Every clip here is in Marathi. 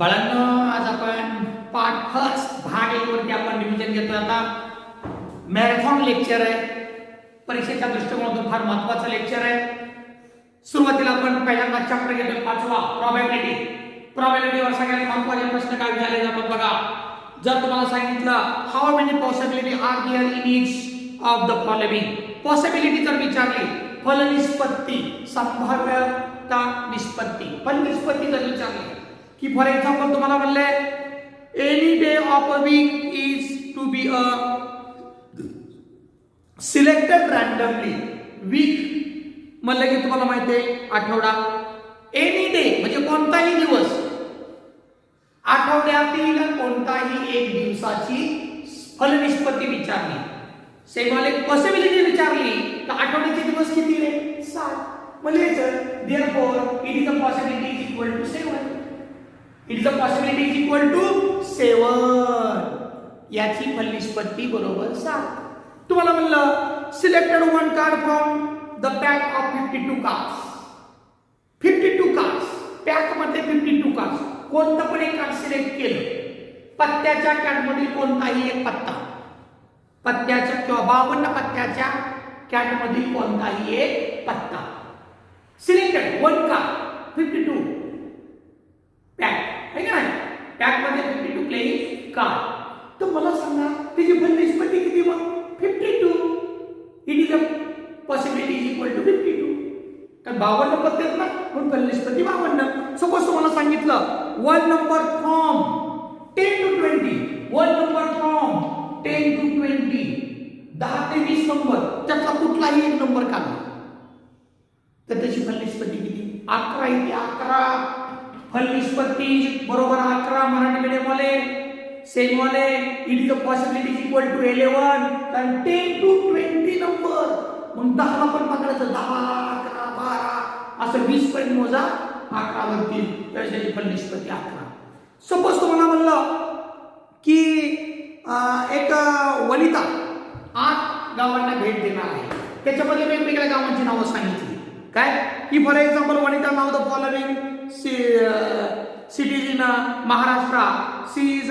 बाळांनो, आज आपण पार्ट फर्स्ट भाग 1 वरती आपण रिव्हिजन घेतोय. आता मॅरेथॉन लेक्चर आहे, परीक्षेच्या दृष्टिकोनातून फार महत्त्वाचं लेक्चर आहे. सुरुवातीला आपण पहिल्यांदा चॅप्टर घेतोय 5वा प्रोबॅबिलिटी. प्रोबॅबिलिटीवर सगळ्यात महत्त्वाचे प्रश्न काय विचारले जातात बघा. जर तुम्हाला सांगितलं how many possibility are there in each of the following, possibility जर विचारली, फलनिष्पत्ती, संभाव्यता निष्पत्ती, फलनिष्पत्ती जर विचारली की फॉर एक्झाम्पल तुम्हाला म्हणले any day of a week is to be a selected randomly. Week म्हणलं की तुम्हाला माहिती आहे आठवडा. एनी डे म्हणजे कोणताही दिवस, आठवड्यातील कोणताही एक दिवसाची फलनिष्पत्ती विचारली. सेमवाले पॉसिबिलिटी विचारली तर आठवड्याचे दिवस किती रे? 7. म्हणजे therefore it is a possibility is equal to 7. It is a possibility is equal to 7. याची फलनिष्पत्ती बरोबर 7. तुम्हाला म्हणलं selected one card from the pack of 52 cards. 52 cards, pack मध्ये 52 कार्ड्स, कोणतं पण एक कार्ड सिलेक्ट केलं. पत्त्याच्या कॅट मधील कोणताही एक पत्ता, पत्त्याच्या किंवा 52 पत्त्याच्या कॅट मधील कोणताही एक पत्ता सिलेक्टेड वन कार्ड 52 पॅक आहे का नाही? पॅक मध्ये 52 प्लेइंग कार्ड. तर मला सांगा त्याची फलनिष्पत्ती किती? मग 52. It is a possibility is equal to 52. तर 52 पत्ते आहेत ना, म्हणून फलनिष्पत्ती 52. सपोज तुम्हाला सांगितलं one number from 10 to 20, one number from 10 to 20, 10 ते 20 नंबर, त्यातला कुठलाही एक नंबर काढला तर त्याची फलनिष्पत्ती किती? 11 येते. 11 फलनिष्पत्ती बरोबर 11. मराठी मीडियम वाले, सेम वाले it is a possibility is equal to 11. कारण 10 to 20 नंबर, मग 10 ला पण पकडायचं. 10, 11, 12 असं 20 पर्यंत मोजा, 11 वरती त्याची फलनिष्पत्ती 11. सपोज तुम्हाला म्हणलं की एक वनिता 8 गावांना भेट देणार आहे. त्याच्यामध्ये वेगवेगळ्या गावांची नावं सांगितली. काय की for example Vanita now the following cities in Maharashtra. She is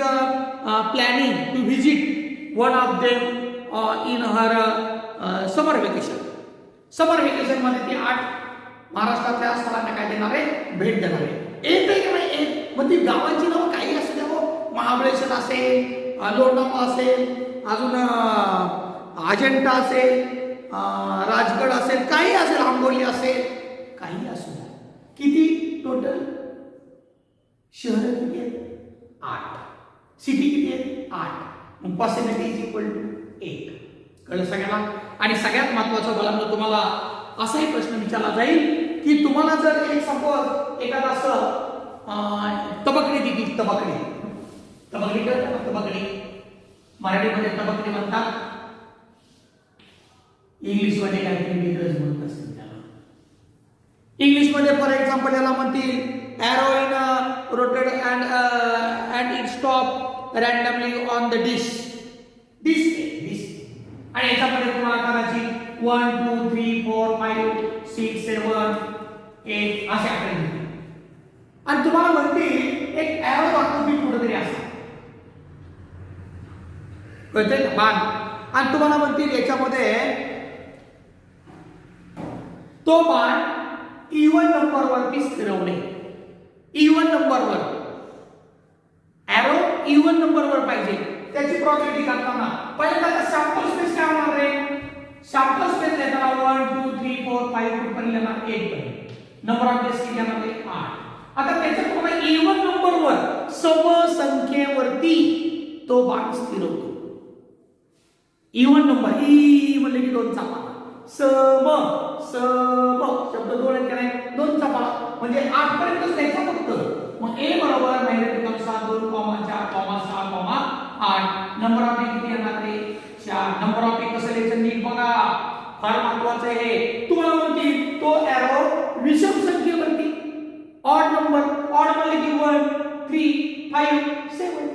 planning to visit one of them in her summer vacation. Summer vacation मध्ये ती 8 महाराष्ट्रातल्या स्थळांना काय देणार आहे? भेट देणार आहे. एक आहे की नाही? एक म्हणजे गावांची नावं काही असू द्या हो. महाबळेश्वर असेल, लोणावळा असेल, अजून अजंठा असेल, राजगड असेल, काही असेल, आंबोली असेल, काही असू द्या. किती टोटल शहर किती आहेत? 8. सिटी किती आहेत? 8. मग पॉसिबिलिटी इज इक्वल टू 8. कळलं सगळ्यांना? आणि सगळ्यात महत्त्वाचं बोलायला तुम्हाला असाही प्रश्न विचारला जाईल की तुम्हाला जर एक सपोज एखादा असं तबकडी दिली, तबकडी कळतं ना? तबकडी मराठीमध्ये तबकडी म्हणतात, इंग्लिशमध्ये काहीतरी वेगळंच म्हणत असतील त्याला. इंग्लिशमध्ये फॉर एक्झाम्पल याला म्हणतील arrow in rotate and it stop randomly on the dish. आणि याच्यामध्ये तुम्हाला करायची 1 2 3 4 5 6 7 8 असे आकडे. आणि तुम्हाला म्हणतील एक arrow दाखवून कुठेतरी असा कळतंय का बाण. आणि तुम्हाला म्हणतील याच्यामध्ये तो बाण इवन नंबर वरती फिरवणे. इवन नंबरवर एरो इवन नंबरवर पाहिजे. त्याची प्रोबॅबिलिटी काढताना पहिल्यांदा सॅम्पल स्पेस काय होणार रे? सॅम्पल स्पेस देताना 1 2 3 4 5 कुठपर्यंत येणार? 8 पर्यंत. नंबर ऑफ डेज किती येणार? 8. आता त्याच्या तुम्हाला इवन नंबरवर समसंख्येवरती तो बाण फिरवतो. इवन नंबर ई म्हणजे की 2 चा पाडा, सम शब्द 2 आहेत का नाही? 2 चा पाडा म्हणजे 8 पर्यंत द्यायचा फक्त. मग ए बरोबर मॅग्नेटिक कंसात 2, 4, 6, 8. नंबर ऑफ किती येणार रे? 4. नंबर ऑफ कसं लिहायचं नीट बघा, फार महत्त्वाचं आहे. तुम्हाला म्हणतील तो एरो विषम संख्येवरती ऑड नंबर, ऑड म्हणजे की 1 3 5 7.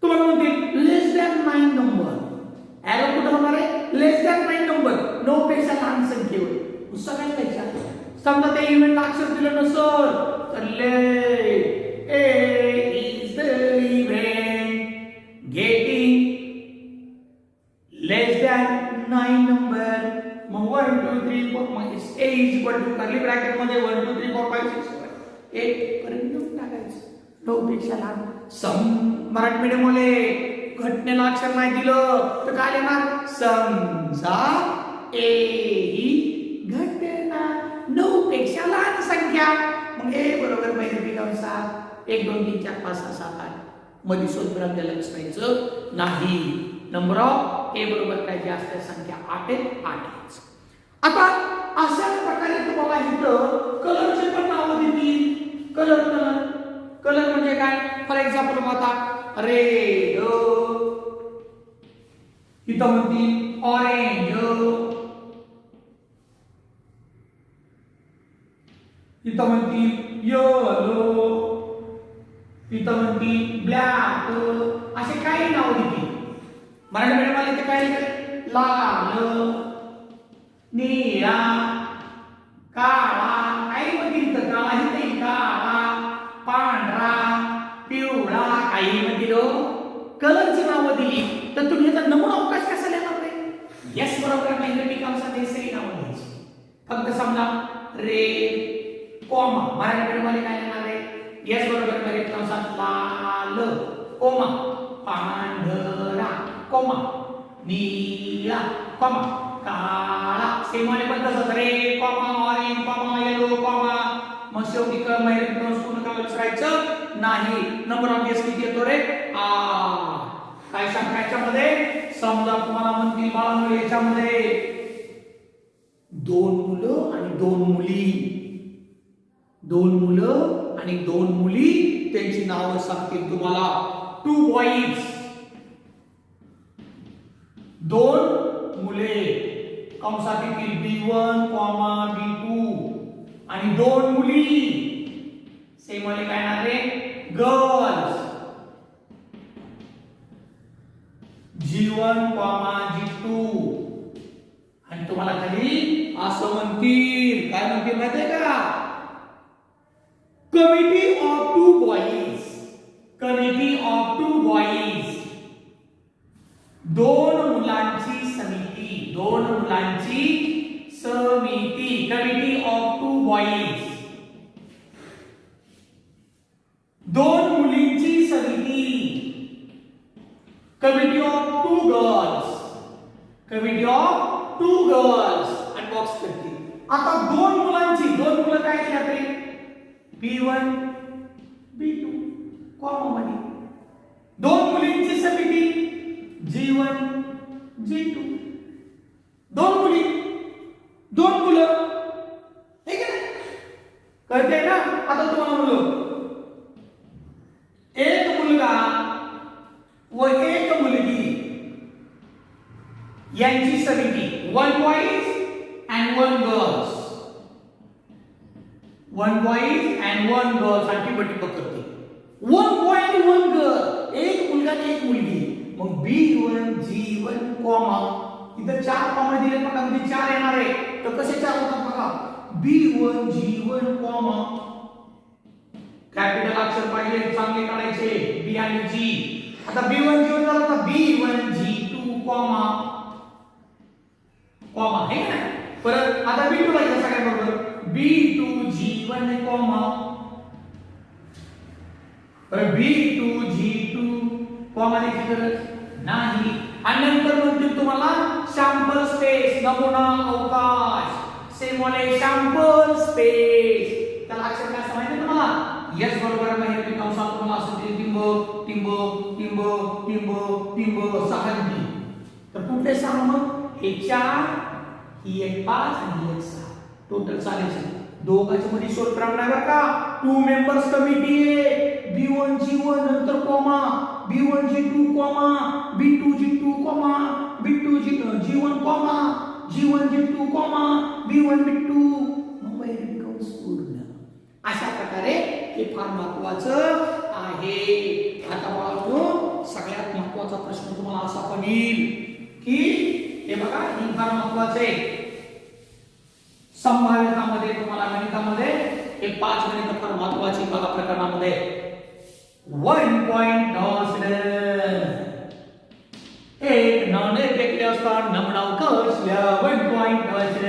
तुम्हाला म्हणतील लेस दॅन 9 नंबर, एरो कुठे होणार आहे? लेस दॅन 9 नंबर, 9 पेक्षा लहान संख्येवर. सगळ्यात समजा ते इव्हेंटला अक्षर दिलं नसेल तर ले A is the event getting less than 9 number. मग 1 2 3 4 मग A is equal to curly bracket मध्ये 1 2 3 4 5 6 7 8 पर्यंत टाकायचं. 9 पेक्षा लहान. मराठी मीडियम वाले घटनेला अक्षर नाही दिलं तर काय लिहिणार? समजा A ही घटना 9 पेक्षा लहान संख्या. मग A बरोबर महिरपी कंसात 1 2 3 4 5 6 7 8 मध्ये स्वतंत्र त्याला विसरायचं नाही. नंबर ऑफ A बरोबर काय जी असते संख्या 8 आहे 8. आता अशा प्रकारे तुम्हाला इथं कलरचे पण नाव देतील. कलर म्हणजे काय? फॉर एक्झाम्पल आता रेड, इथं म्हणतील ऑरेंज, इथं म्हणतील येलो, इथं म्हणतील ब्लॅक, असे काही नाव देतील. मराठी मीडियम वाले ते काय लिहितात? लाल, निळा, काळा, काही म्हणतील तर काळा ही काळा, पांढरा, पिवळा, काही म्हणतील कलरची नावं दिली तर तुम्ही याचा नमुना अवकाश कसा लिहिणार रे? यस बरोबर महिरपी कंसात हे सही नावं द्यायची. फक्त समजा रेड कॉमा मराठी मीडियम वाले काय लिहिणार आहे? यस बरोबर महिरपी कंसात लाल कॉमा पांढरा कॉमा निळा कॉमा काळा. सेम वाले पण तसंच red comma orange comma yellow comma. मग शेवटी महिरपी कंस पूर्ण करायला विसरायचं नाही. नंबर ऑफ गेस किती येतो रे? 8. काय सांगा याच्यामध्ये? समजा तुम्हाला म्हणतील बाळांनो याच्यामध्ये 2 मुलं आणि 2 मुली, 2 मुलं आणि 2 मुली त्यांची नावं सांगतील तुम्हाला. 2 बॉईज, 2 मुले कंसात येतील B1, B2 आणि 2 मुली सेम वाले काय नाव रे? गर्ल्स, G1, G2 आणि तुम्हाला खाली असं म्हणतील. काय म्हणतील माहितीये का? Committee of 2 boys, committee of 2 boys, 2 मुलांची समिती, 2 मुलांची समिती, कमिटी ऑफ 2 बॉईज, 2 मुलींची समिती, committee of 2 girls, committee of 2 girls आणि बॉक्स करतील. आता 2 मुलांची, 2 मुलं काय लिहितात रे? B1 B2 कॉमा मध्ये. 2 मुलींची समिती G1 G2. 2 मुली 2 मुलं, हे की नाही? कळते ना? आता तुम्हाला मुलं, एक मुलगा व एक मुलगी यांची समिती, 1 boys and 1 girls, 1 boys and 1 girls आणि टिपटिप करते. 1 बॉय अँड 1 गर्ल, एक मुलगा आणि एक मुलगी. मग B1 G1 कॉमा, इथं 4 कॉमा दिले पण अगदी 4 येणार आहे तर कसे 4 होतात बघा? B1 G1 कॉमा, कॅपिटल अक्षर पाहिजे चांगले काढायचे B आणि G. आता B1 G1 झाला तर B1 G2 कॉमा कॉमा, हे ना? परत आता B2 पाहिजे सगळ्यांबरोबर B2 G1 कॉमा, परत B2 G2 कॉमा द्यायची गरज नाही. आणि नंतर म्हणतील तुम्हाला सॅम्पल स्पेस, नमुना अवकाश. सेम वाले सॅम्पल स्पेस, त्याला अक्षर काय माहिती तुम्हाला? यस बरोबर महिरपी कंसात तुम्हाला असं दिले टिंब टिंब टिंब टिंब टिंब 6 दिली. तर कुठले 6 मग? हे 4, ही एक 5 आणि ही एक 6, टोटल 6. दोघांच्या मध्ये सूत्र नाही बरं का? 2 मेंबर्स कमिटी आहे. B1 G1 नंतर comma, B1 G2 comma, B2 G2 comma, B2 G1 comma, G1 G2 comma, B1 B2. महिरपी कंस पूर्ण. अशा प्रकारे हे फार महत्त्वाचं आहे. आता बाळांनो सगळ्यात महत्त्वाचा प्रश्न तुम्हाला असा पण येईल की हे बघा, हे फार महत्त्वाचं आहे. संभाव्यतामध्ये तुम्हाला गणितामध्ये हे 5 गणित फार महत्त्वाची बघा प्रकरणामध्ये. 1 पॉइंट टॉस्ड. एक नाणे फेकले असता नमनाव कसल्या 1 point tossed.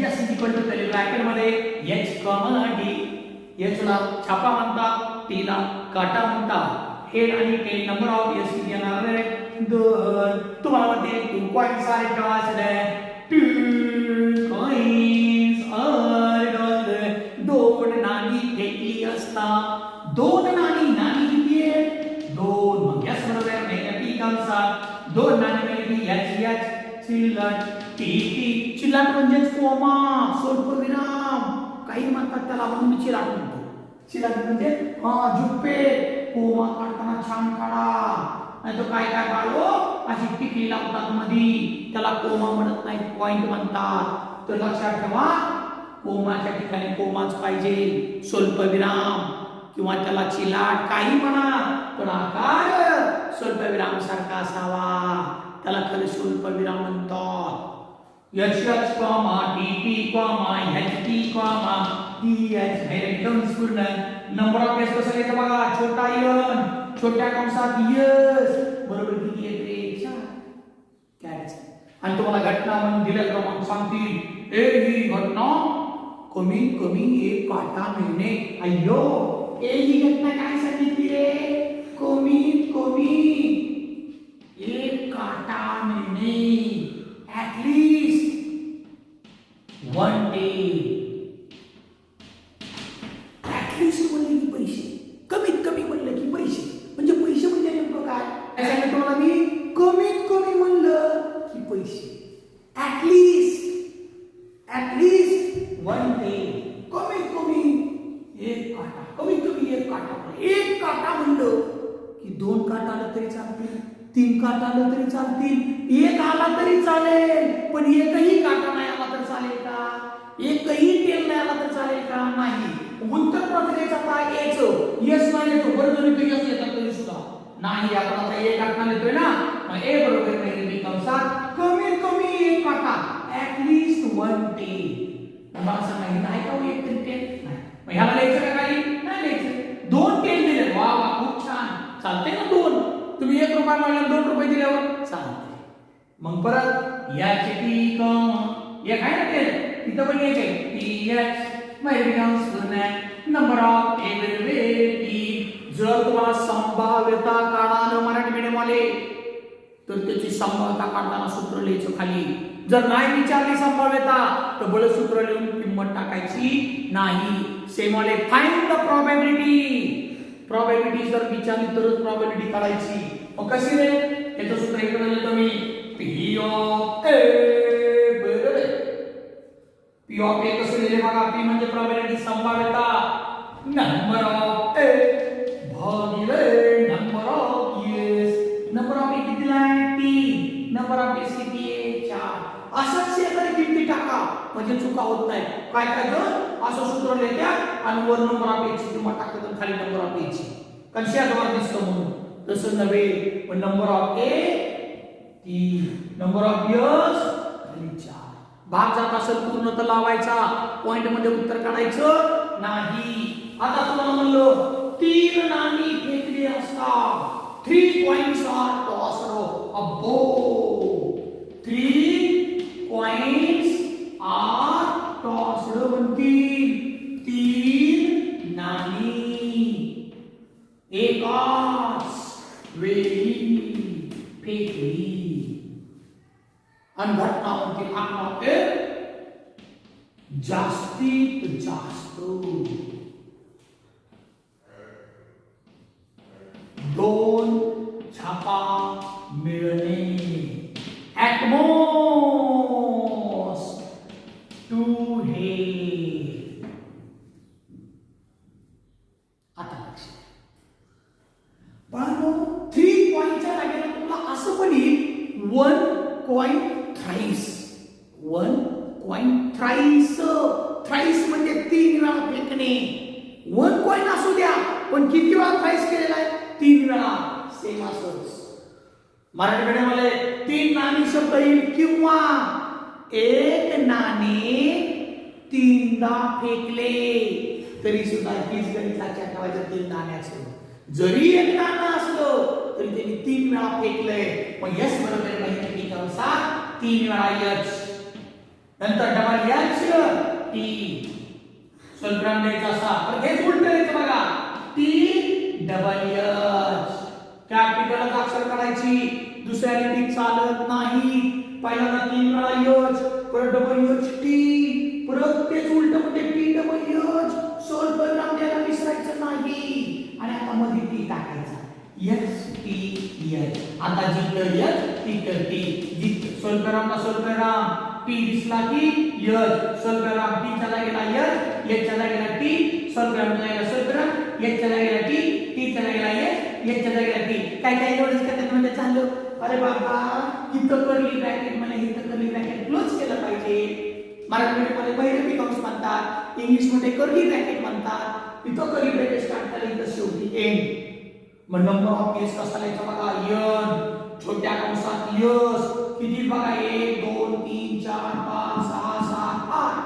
Yes is equal to त्याला ब्रॅकेट मध्ये h कॉमा d. h ला छापा म्हणतात, t ला काटा म्हणतात. हेड आणि टेल नंबर ऑफ एस किती येणार आहे? 2. तुम्हाला म्हणते 2 coins are tossed. 2 coins are tossed. 2 नाणी फेकली असता. 2 नाणी, नाणी किती आहे? 2. मग यस बरोबर नाही टी कंसात 2 नाणी मिळाली की एच चिल्लट टी. चिल्लट म्हणजे कोमा, स्वल्पविराम. काही म्हणतात त्याला, म्हणून मी चिल्लट म्हणतो. चिल्लट म्हणजे जुप्पे. कोमा काढताना छान काढा, नाही तो काय काय काढो अशी टिकली लावतात मधी, त्याला कोमा म्हणत नाही, पॉइंट म्हणतात. तर लक्षात ठेवा, कोमाच्या ठिकाणी कोमाच पाहिजे, स्वल्पविराम किंवा त्याला चिलाट काही म्हणा, पण आकार स्वल्पविराम सारखा असावा, त्याला खरे स्वल्पविराम म्हणतात. H comma T comma H T comma T H हे एकदम पूर्ण. नंबर ऑफ एस कसं लिहायचं बघा, छोटा यन छोट्या कंसात यस बरोबर किती येते? 4. कॅच. आणि तुम्हाला घटना म्हणून दिल्या क्रमांक सांगतील. ही घटना कमीत कमी 1 काटा मिळणे. अय्यो, ही घटना काय सांगितली रे? कमीत कमी 1 काटा मिळणे. At least 1 day. म्हणले की पैसे, कमीत कमी म्हणलं की पैसे, म्हणजे पैसे म्हणजे नेमकं काय? सांगितलं तुम्हाला मी, कमीत कमी म्हणलं की पैसे. At least 1 day. कमीत कमी 1 काटा, कमीत कमी 1 काटा. 1 काटा म्हणलं की 2 काटा आलं तरी चालतील, 3 काटा आलं तरी चालतील, 1 आला तरी चालेल, पण एकही काटा नाही आला तर चालेल का? एकही टेल नाही आला तर चालेल का? नाही. उत्तर प्रक्रियेचा काय यायचं? यस नाही येतो, बरोबर तुम्ही यस येतात तरी सुद्धा नाही. आपण आता 1 काटा लिहितोय ना, मग ए बरोबर नाही बी कंसात कमीत कमी 1 काटा, ऍट लीस्ट 1 day. मला असं नाही का 1 तरी टेल नाही, मग ह्याला लिहायचं का काही नाही लिहायचं. 2 टेल दिले, वा वा खूप छान, चालते ना 2. तुम्ही 1 रुपया म्हणलं 2 रुपये दिल्यावर चालते. मग परत याचे टी कॉमा एक आहे ना टेल, तिथं पण एक आहे T H number of ability. जर तुम्हाला संभाव्यता काढायला मराठी मीडियम वाले तर त्याची संभाव्यता काढताना सूत्र लिहायचं खाली. जर नाही विचारली संभाव्यता तर बळ सूत्र लिहून किंमत टाकायची नाही. सेम वाले फाइंड द प्रोबॅबिलिटी. प्रोबॅबिलिटी जर विचारली तरच प्रोबॅबिलिटी काढायची. मग कशी रे? याचं सूत्र इकडे लिहितो मी, P of A. P of A कसं लिहिले बघा, पी म्हणजे प्रोबॅबिलिटी संभाव्यता, नंबर ऑफ ए भागिले number of S. Number of A किती आहे? 3. नंबर ऑफ एस किती आहे? 4. असंच शेजारी किमती टाका म्हणजे चुका होत नाही. काय करायचं? असं सूत्र लिहितात आणि वर नंबर ऑफ ए ची किंमत टाकतात आणि खाली नंबर ऑफ ए ची, कारण शेजारी दिसतं म्हणून. तसं नव्हे, पण number of A 3, number of S खाली 4. भाग जात असेल पूर्ण तर लावायचा, पॉइंट मध्ये उत्तर काढायचं नाही. आता तुम्हाला म्हणलं 3 नाणी फेकली असता, 3 coins are tossed. अब्बो, 3 coins are tossed म्हणतील. 3 नाणी एकाच वेळी फेकली. आणि घटना म्हणतील आकडा जास्तीत जास्त 2 छापा मिळणे. ॲट मोस्ट 2 हे. आता लक्ष पण 3 कॉइनच्या जागेला तुम्हाला असं पण येईल 1 coin thrice. 1 coin thrice. Thrice म्हणजे 3 वेळा फेकणे. 1 coin असू द्या, पण किती वेळा थ्राइस केलेला आहे? 3 वेळा. सेम असंच मराठी मीडियम वाले 3 नाणी शब्द येईल, किंवा 1 नाणे 3दा फेकले तरी सुद्धा हीच गणित लक्षात ठेवायचं. 3 नाण्याचं जरी एक नाणं असलं तरी त्यांनी 3 वेळा फेकलंय. मग यस बरोबर माहिती की कंसात 3 वेळा यच, नंतर डबल यच टी स्वल्पविराम द्यायचा असा. पण हेच उलट द्यायचं बघा, टी डबल यच. कॅपिटल अक्षर काढायची, दुसऱ्या लिपीत चालत नाही. पहिल्यांदा 3 वेळा यच, परत डबल यच टी, परत तेच उलट म्हणजे टी डबल यच. स्वल्पविराम द्यायला विसरायचं नाही. आणि आता मध्ये टी टाकायचा, यच टी यच. आता जिथं यच तिथं टी, जिथं स्वल्पविरामला स्वल्पविराम, टी दिसला की यच, स्वल्पविराम टी च्या जागेला यच, यच च्या जागेला टी, स्वल्पविराम जागेला स्वल्पविराम, यच च्या जागेला टी, टी च्या जागेला यच, यच च्या जागेला टी. काय काय एवढंच करतात म्हणजे चालू. अरे बाबा इथं कर्ली ब्रॅकेट मला इथं कर्ली ब्रॅकेट क्लोज केलं पाहिजे. मराठीमध्ये मला महिरपी कंस म्हणतात, इंग्लिश मध्ये कर्ली ब्रॅकेट म्हणतात. इथं कर्ली ब्रॅकेट स्टार्ट झाली इथं शेवटी एंड. मग नंबर ऑफ केस कसा लिहायचा बघा, यन छोट्या कंसात यस किती बघा, 1 2 3 4 5 6 7 8.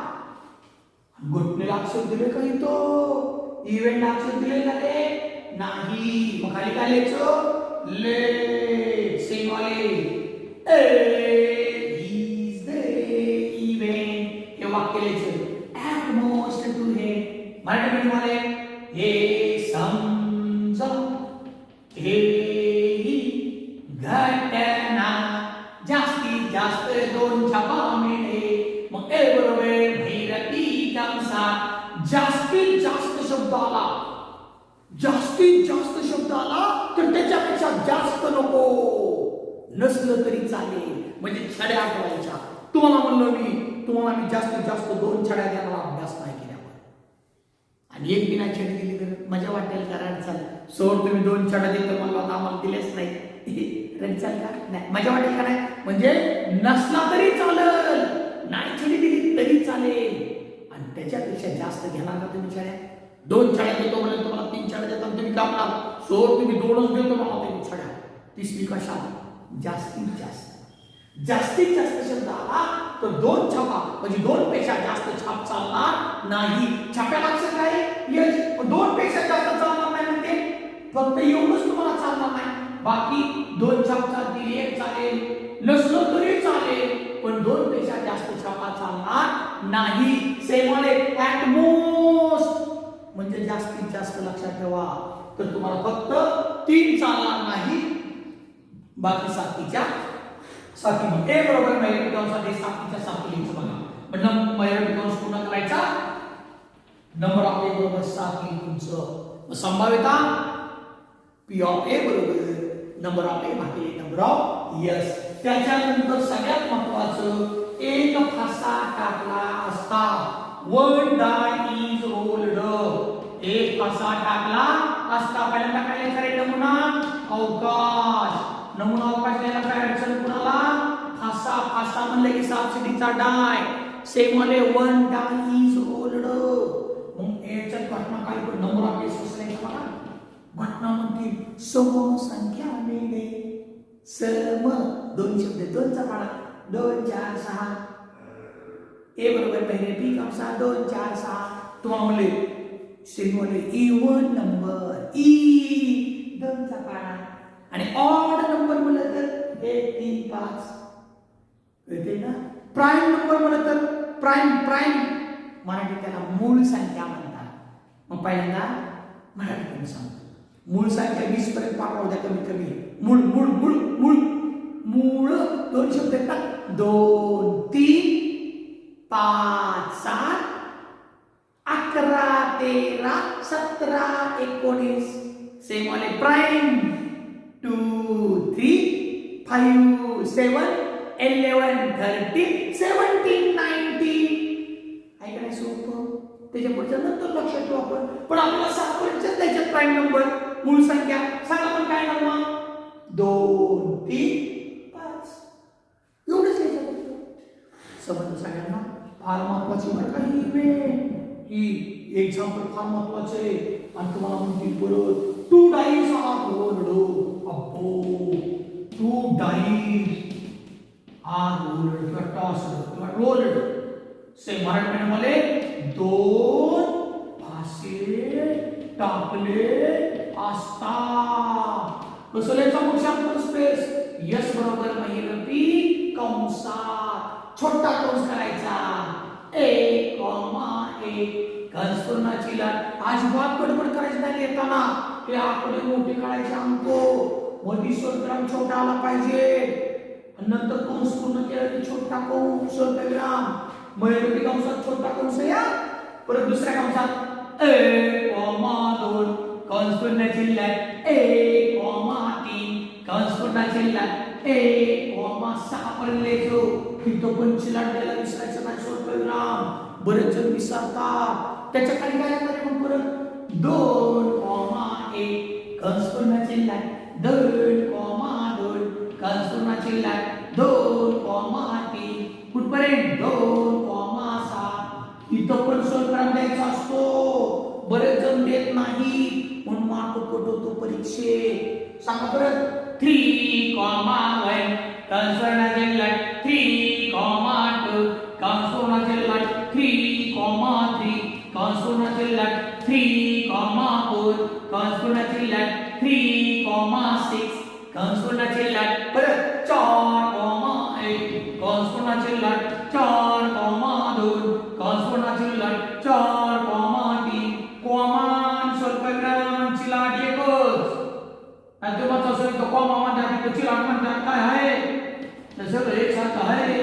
घटनेला अक्षर दिले का इथं, इव्हेंट अक्षर दिले का ते नाही. मग खाली काय लिहायचं, ले सेम वाले इज द इव्हेंट. हे वाक्य लिहायचं ॲट मोस्ट टू हे. मराठी मध्ये हे समजा हे घटना जास्तीत जास्त 2 छापा मिळते. मग ए बरोबर भैरती कंसात जास्तीत जास्त शब्द आला, जास्तीत जास्त शब्द आला तर त्याच्यापेक्षा जास्त नको, नसलं तरी चालेल. म्हणजे छड्या आठवायच्या. तुम्हाला म्हणलं मी तुम्हाला मी जास्तीत जास्त 2 छड्या द्यायला अभ्यास नाही केल्यावर, आणि एक बिना छडी दिली तर मजा वाटेल का, रडचाल. सोड तुम्ही 2 छड्या दिले मला आम्हाला दिलेच नाही, रडचाल का नाही, मजा वाटेल का नाही. म्हणजे नसला तरी चालेल, नाही छडी दिली तरी चालेल, आणि त्याच्यापेक्षा जास्त घेणार का तुम्ही छड्या. 2 छड्या देतो म्हणजे तुम्हाला 3 छड्या देतो तुम्ही कापणार. सोड तुम्ही 2च देतो मला 3 छड्या, तिसरी कशाला. जास्तीत जास्त जास्तीत जास्त शब्द आला तर 2 छापा, म्हणजे 2 पेक्षा जास्त छाप चालणार नाही. छाप्याला अक्षर काय यच, 2 पेक्षा जास्त चालणार नाही म्हणजे फक्त एवढंच तुम्हाला चालणार नाही. बाकी 2 छाप चालतील, 1 चालेल, नसलं तरी चालेल, पण 2 पेक्षा जास्त छापा चालणार नाही. सेम वाले ॲट मोस्ट म्हणजे जास्तीत जास्त लक्षात ठेवा. तर तुम्हाला फक्त 3 चालणार नाही, बाकी सातीच्या साती. मग ए बरोबर मैरपी कंसासाठी सातीच्या साती लिहायचं बघा. म्हणजे मैरपी कंस पूर्ण करायचा, नंबर ऑफ ए बरोबर 7 तुमचं. संभाव्यता पी ऑफ ए बरोबर नंबर ऑफ ए भागिले नंबर ऑफ यस. त्याच्यानंतर सगळ्यात महत्त्वाचं, एक फासा टाकला असता, 1 die is rolled. एक फासा टाकला असता. पहिल्यांदा काय लिहायचं, नमुना अवकाश. नमुना अवकाश लिहायला काय अडचण कुणाला, फासा. फासा म्हणलं की सापशिडीचा डाय. सेम वाले 1 die is rolled. मग याच्यात घटना काय पण नमुना केस कसं लिहायचं बघा. घटना म्हणते समसंख्या मिळणे, सम 2 शब्द 2 चा पाडा, 2 4 6. ए बरोबर पहिले पी कंसा 2 4 6. तुम्हाला म्हणले सेम वाले इवन नंबर, ई 2 चा पाडा. आणि ऑड नंबर म्हणलं तर 1 3 5 कळते ना. प्राइम नंबर म्हणलं तर प्राइम मराठी त्याला मूळ संख्या म्हणतात. मग पहिल्यांदा मराठीतून सांगतो, मूळ संख्या 20 पर्यंत पाठवू द्या कमीत कमी. मूळ मूळ मूळ मूळ मूळ 2 शब्द येतात, 2 3 5 7 11 13 17 19. सेम वाले प्राइम 2 3 5 7 11 13 17 19. ऐका सोपं. त्याच्या पुढच्या नंतर लक्षात ठेवू आपण. पण आपल्याला 7 पर्यंत द्यायचे प्राइम नंबर, मूळ संख्या. सांगा पण काय नाव, 2 3 5. एवढंच घ्यायचं. समजलं सगळ्यांना. फार महत्वाची बरं का ही एक्झाम्पल फार महत्वाचं आहे. आणि तुम्हाला म्हणतील परत 2 डाईज आर रोल्ड. अब्बो 2 डाईज आर रोल्ड किंवा टॉस्ड किंवा रोल्ड. से मराठीमध्ये 2 फासे टाकले आस्था. कसं लिहायचा मोठा स्पेस? यस बरोबर महिरपी कंसात छोटा कंस करायचा. 1,1 कंस पूर्णाची लाट. अजिबात गडबड करायची नाही येताना. हे आकडे मोठे काढायचे अंक. मध्ये स्वल्पविराम छोटा आला पाहिजे. आणि नंतर कंस पूर्ण केला की छोटा कंस स्वल्पविराम. महिरपी कंसात छोटा कंस या. परत दुसऱ्या कंसात 1,2 कंस पूर्णाची लाट. 1,3 कंस पूर्णाची लाट. 1,6 पर्यंत लिहायचो. इथं पण चिलाट द्यायला विसरायचं नाही स्वल्पविराम. बरेच जण विसरतात. त्याच्या खाली काय लागणार मग परत 2,1 कंस पूर्णाची लाट. 2,2 कंस पूर्णाची लाट. 2,3 कुठपर्यंत 2,7. इथं पण स्वल्पविराम द्यायचा असतो. बरेच जण देत नाही म्हणून मार्क कट होतो परीक्षेत. सांगा परत 3,1 कंस पूर्णाची लाट. 3,2 कंस पूर्णाची लाट. 3,3 कंस पूर्णाची लाट. 3,4 कंस पूर्णाची लाट. 3,6 कंस पूर्णाची लाट. परत 4,1 कंस पूर्णाची लाट. 4,2 कंस पूर्णाची लाट. 4,3 कॉमान स्वल्पविरामांची लाट एकच. आणि तुम्हाला असं तो कॉमामध्ये आधी कशी लाट म्हणतात काय आहे? तसं एक सारखं आहे.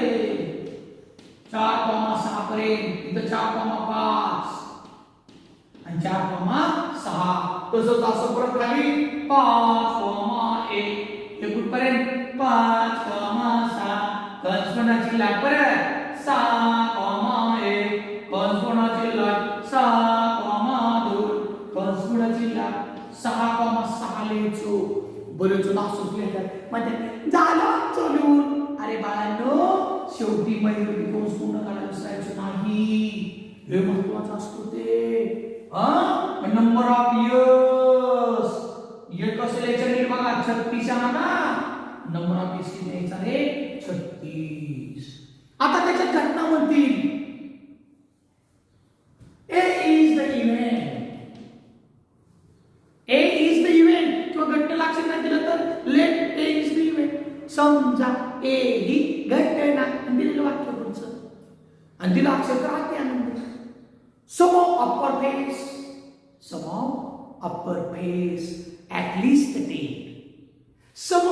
4,6 पर्यंत इथं 4,5 आणि 4,6. तसंच असं परत खाली 5,1 हे कुठपर्यंत 5,6 कंस पूर्णाची लाट. परत 6,1 कंस पूर्णाची लाट. 6,2 कंस पूर्णाची लाट. 6,6 लिहायचो. बरेच जण असंच लिहितात म्हणजे झालं चलून. अरे बाळांनो शेवटी महिरपी कंस पूर्ण करायला विसरायचं नाही. हे महत्वाचं असतो ते. नंबर ऑफ इयर्स एक कसं लिहायचं नीट बघा. 36 आहे ना. नंबर ऑफ इयर्स किती लिहायचा रे? 36. आता त्याच्यात घटना म्हणतील A is the event. A is the event किंवा घटना लक्षात नाही दिलं तर let A is the event. समजा ए ही घटना आणि दिलेलं वाक्य पुढचं आणि दिलं अक्षर राहते Anand. Sum of upper face. Sum of upper face at least 10. Sum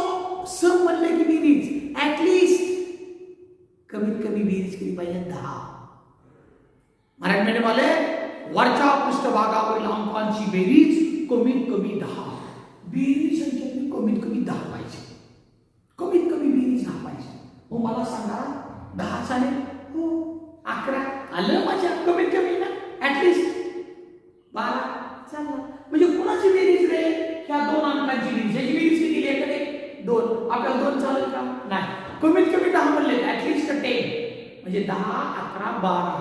म्हणले की बेरीज ॲट लिस्ट कमीत कमी बेरीज केली पाहिजे 10. मराठी मीडियम वाले वरच्या पृष्ठभागावरील अंकांची बेरीज कमीत कमी 10. बेरीज संख्येतली कमीत कमी 10 पाहिजे. कमीत कमी बेरीज 10 पाहिजे. हो मला सांगा 10 चालेल? हो. 11 आलं माझ्या कमीत कमी ना. ऍटलिस्ट 12 चालला. म्हणजे कोणाची बेरीज रे? ह्या दोन अंकांची बेरीज. याची बेरीज किती लिहायकडे 2. आपल्याला 2 चालेल का? नाही. कमीत कमी 10 म्हणले ऍटलिस्ट 10 म्हणजे 10, 11, 12.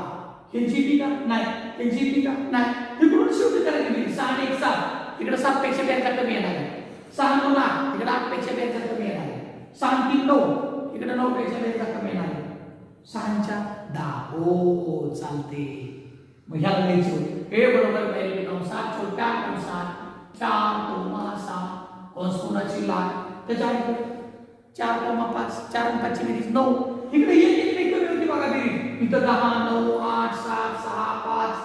ह्यांची ती का? नाही. ह्यांची ती का? नाही. इकडून शेवटी करायची बेरीज 6 आणि 1 7. इकडे 7 पेक्षा बेरजा कमी येणार आहे. 6 9 8 इकडे 8 पेक्षा बेरजा कमी येणार आहे. 6 3 9 इकडे 9 पेक्षा बेरजा कमी येणार आहे. 6 10. हो चालते. मग ह्याला लिहायचं हे बरोबर पहिली कंसात छोट्या कंसात 4,6 कंस पूर्णाची लाट. त्याच्या 4,5 4 आणि 5 ची बेरीज 9. इकडे एक कमी होती बघा बेरीज. इथं 10 9 8 7 6 5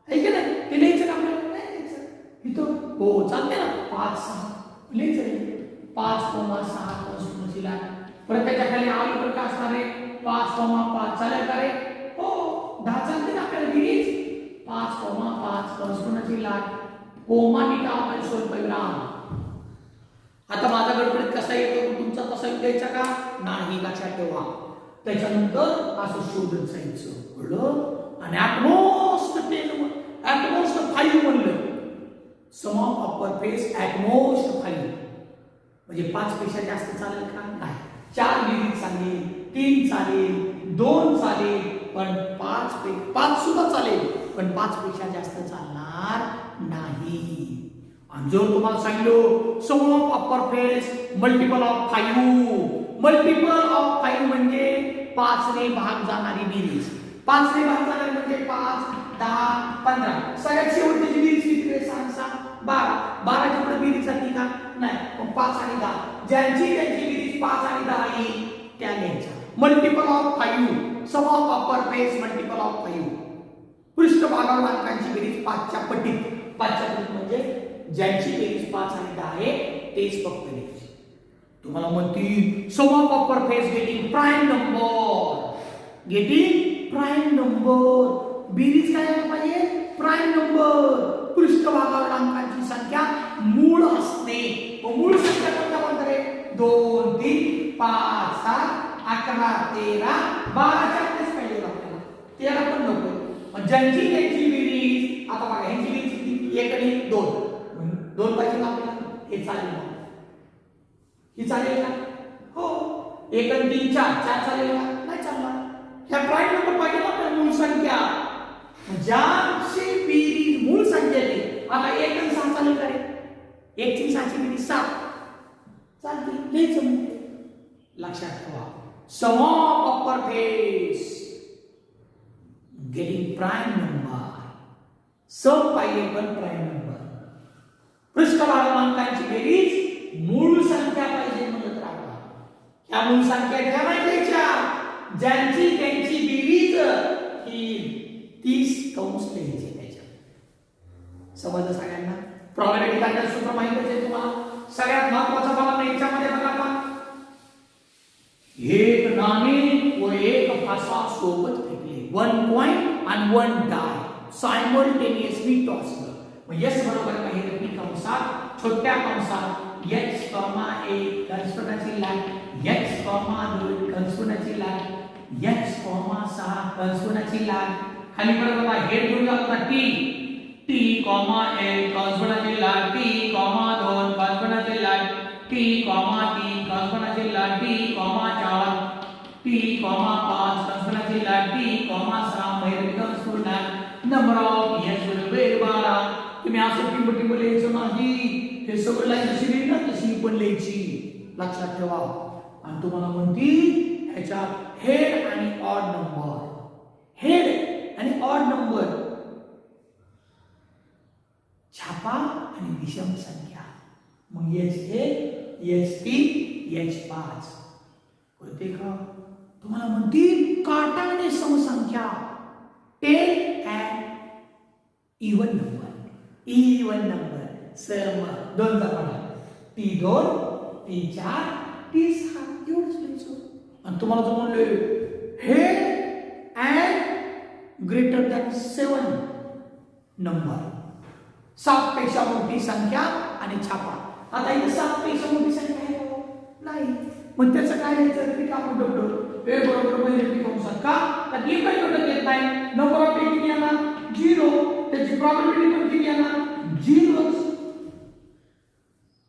आहे की नाही? ते लिहायचं का आपल्याला? नाही लिहायचं. इथं हो चालते ना. 5 6 लिहायचं. 5,6 कंस पूर्णाची लाट. परत त्याच्या खाली आलं का असणार आहे 5,5 चालेल का रे? हो 10 चालते ना आपल्याला बेरीज. 5,5 कंस पूर्णाची लाट. कोमा नीटा आपण स्वल्पविराम. आता माझा गडबडीत कसा येतो तुमचा तसा द्यायचा का? नाही लक्षात ठेवा. त्याच्यानंतर असं शोधत जायचं. कळलं? आणि ॲटमोस्ट 10 ॲटमोस्ट 5 म्हणलं. सम ऑफ अप्पर फेस ॲटमोस्ट 5 म्हणजे 5 पेक्षा जास्त चालेल का? नाही. 4 बेरीज चालेल, 3 चालेल, 2 चालेल, पण 5 सुद्धा चालेल, पण 5 पेक्षा जास्त चालणार नाही. आणि जर तुम्हाला सांगितलं sum of upper face multiple of 5. Multiple of 5 म्हणजे 5 ने भाग जाणारी बेरीज. 5 ने भाग जाणारी म्हणजे 5 10 15. सगळ्यात शेवटची बेरीज किती रे? सांग. 12. 12च्या पुढे बेरीज जाते का? नाही. मग 5 आणि 10 ज्यांची त्यांची बेरीज 5 आणि 10 येईल त्या लिहायच्या. Multiple of 5 sum of upper face multiple of 5 पृष्ठभागावर अंकांची बेरीज 5च्या पटीत. 5च्या पटीत म्हणजे ज्यांची बेरीज 5 आणि 10 आहे तेच फक्त लिहायचे. तुम्हाला म्हणतील sum of upper face getting prime number. Getting prime number बेरीज काय झाली पाहिजे? Prime number. पृष्ठभागावर अंकांची संख्या मूळ असणे. मूळ संख्या कोणत्या कोणत्या रे? 2 3 5 7 11 13 12च्या आतच पाहिजे आपल्याला. 13 पण नको. मग ज्यांची त्यांची बेरीज आता बघा ह्यांची बेरीज किती? 1 आणि 2 2 पाहिजे आपल्याला. हे चालेल का? ही चालेल का? हो. 1 आणि 3 4 चालेल का? नाही चालणार. ह्या प्राइम नंबर पाहिजे आपल्याला मूळ संख्या. ज्यांची बेरीज मूळ संख्या आहे. आता 1 आणि 6 चालेल का रे? 1 ची 6 ची बेरीज 7 चालते. लिहायचं म्हणजे लक्षात ठेवा sum of upper face getting prime number. Sum पाहिजे पण प्राइम नंबर. पृष्ठभागावर अंकांची बेरीज मूळ संख्या पाहिजे म्हणत राहा. ह्या मूळ संख्या ठेवायच्या ज्यांची त्यांची बेरीज ही 30 कंस लिहायचे त्याच्यात. समजलं सगळ्यांना? प्रॉबॅबिलिटी काढण्याचं सूत्र माहितीच आहे तुम्हाला. सगळ्यात महत्त्वाचं मला याच्यामध्ये बघा आपण एक नाणे व एक फासा सोबत फेकले. 1 कॉइन and 1 die सायमल्टेनियसली टॉसलं. मग यस बरोबर काही रकमी कंसात छोट्या कंसात x, a कंसपणाची लाईन x, 2 कंसपणाची लाईन x, 6 कंसपणाची लाईन खाली परत बघा हेड घेऊन जातो t t, a कंसपणाची लाईन t, 2 कंसपणाची लाईन t, 3 कंसपणाची लाईन t, 4 t, 5 कंसपणाची लाईन t, 6 महिरपी कंसपूर्ण नंबर ऑफ s बरोबर 12. तुम्ही असं टिंब लिहायचं नाही. हे सगळं लाईन जशी लिहिली ना तशी पण लिहायची. लक्षात ठेवा. आणि तुम्हाला म्हणतील ह्याच्यात हेड आणि ऑड नंबर. हेड आणि ऑड नंबर छापा आणि विषम संख्या. मग h1 h3 h5 कळते का? तुम्हाला म्हणतील काटा आणि समसंख्या 10 and even number. even number सम 2 चा पाडा t2 t4 t6 एवढंच लिहायचं. आणि तुम्हाला जो म्हणले head and greater than 7 number 7 पेक्षा मोठी संख्या आणि छापा. आता इथे 7 पेक्षा मोठी संख्या आहे का? नाही. मग त्याचं काय लिहायचं? ठीक आपण डबडो ए बरोबर म्हणजे कंसात का? तर हे काही घटक येत नाही. नंबर ऑफ किती येणार? 0. त्याची प्रोबॅबिलिटी पण किती येणार? 0.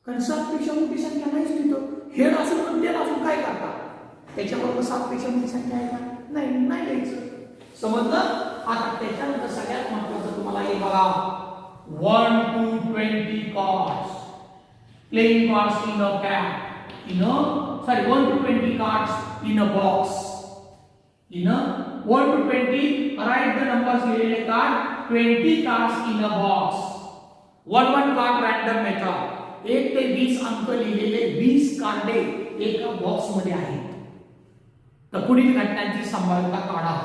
कारण 7 पेक्षा मोठी संख्या नाहीच तिथं. हेड असं म्हणून त्याला अजून काय करता? त्याच्याबरोबर 7 पेक्षा मोठी संख्या आहे का? नाही. नाही लिहायचं. समजलं? आता त्याच्यानंतर सगळ्यात महत्त्वाचं तुम्हाला हे बघा 1 to 20 cards playing cards in a pack. 1 to 20 cards in a box. 1 to 20 write the numbers लिहिलेले card 20 cards in a box. 1 card random method. 1 ते 20 अंक लिहिलेले 20 कार्डे एका बॉक्स मध्ये आहेत. तर पुढील घटनांची संभाव्यता काढा.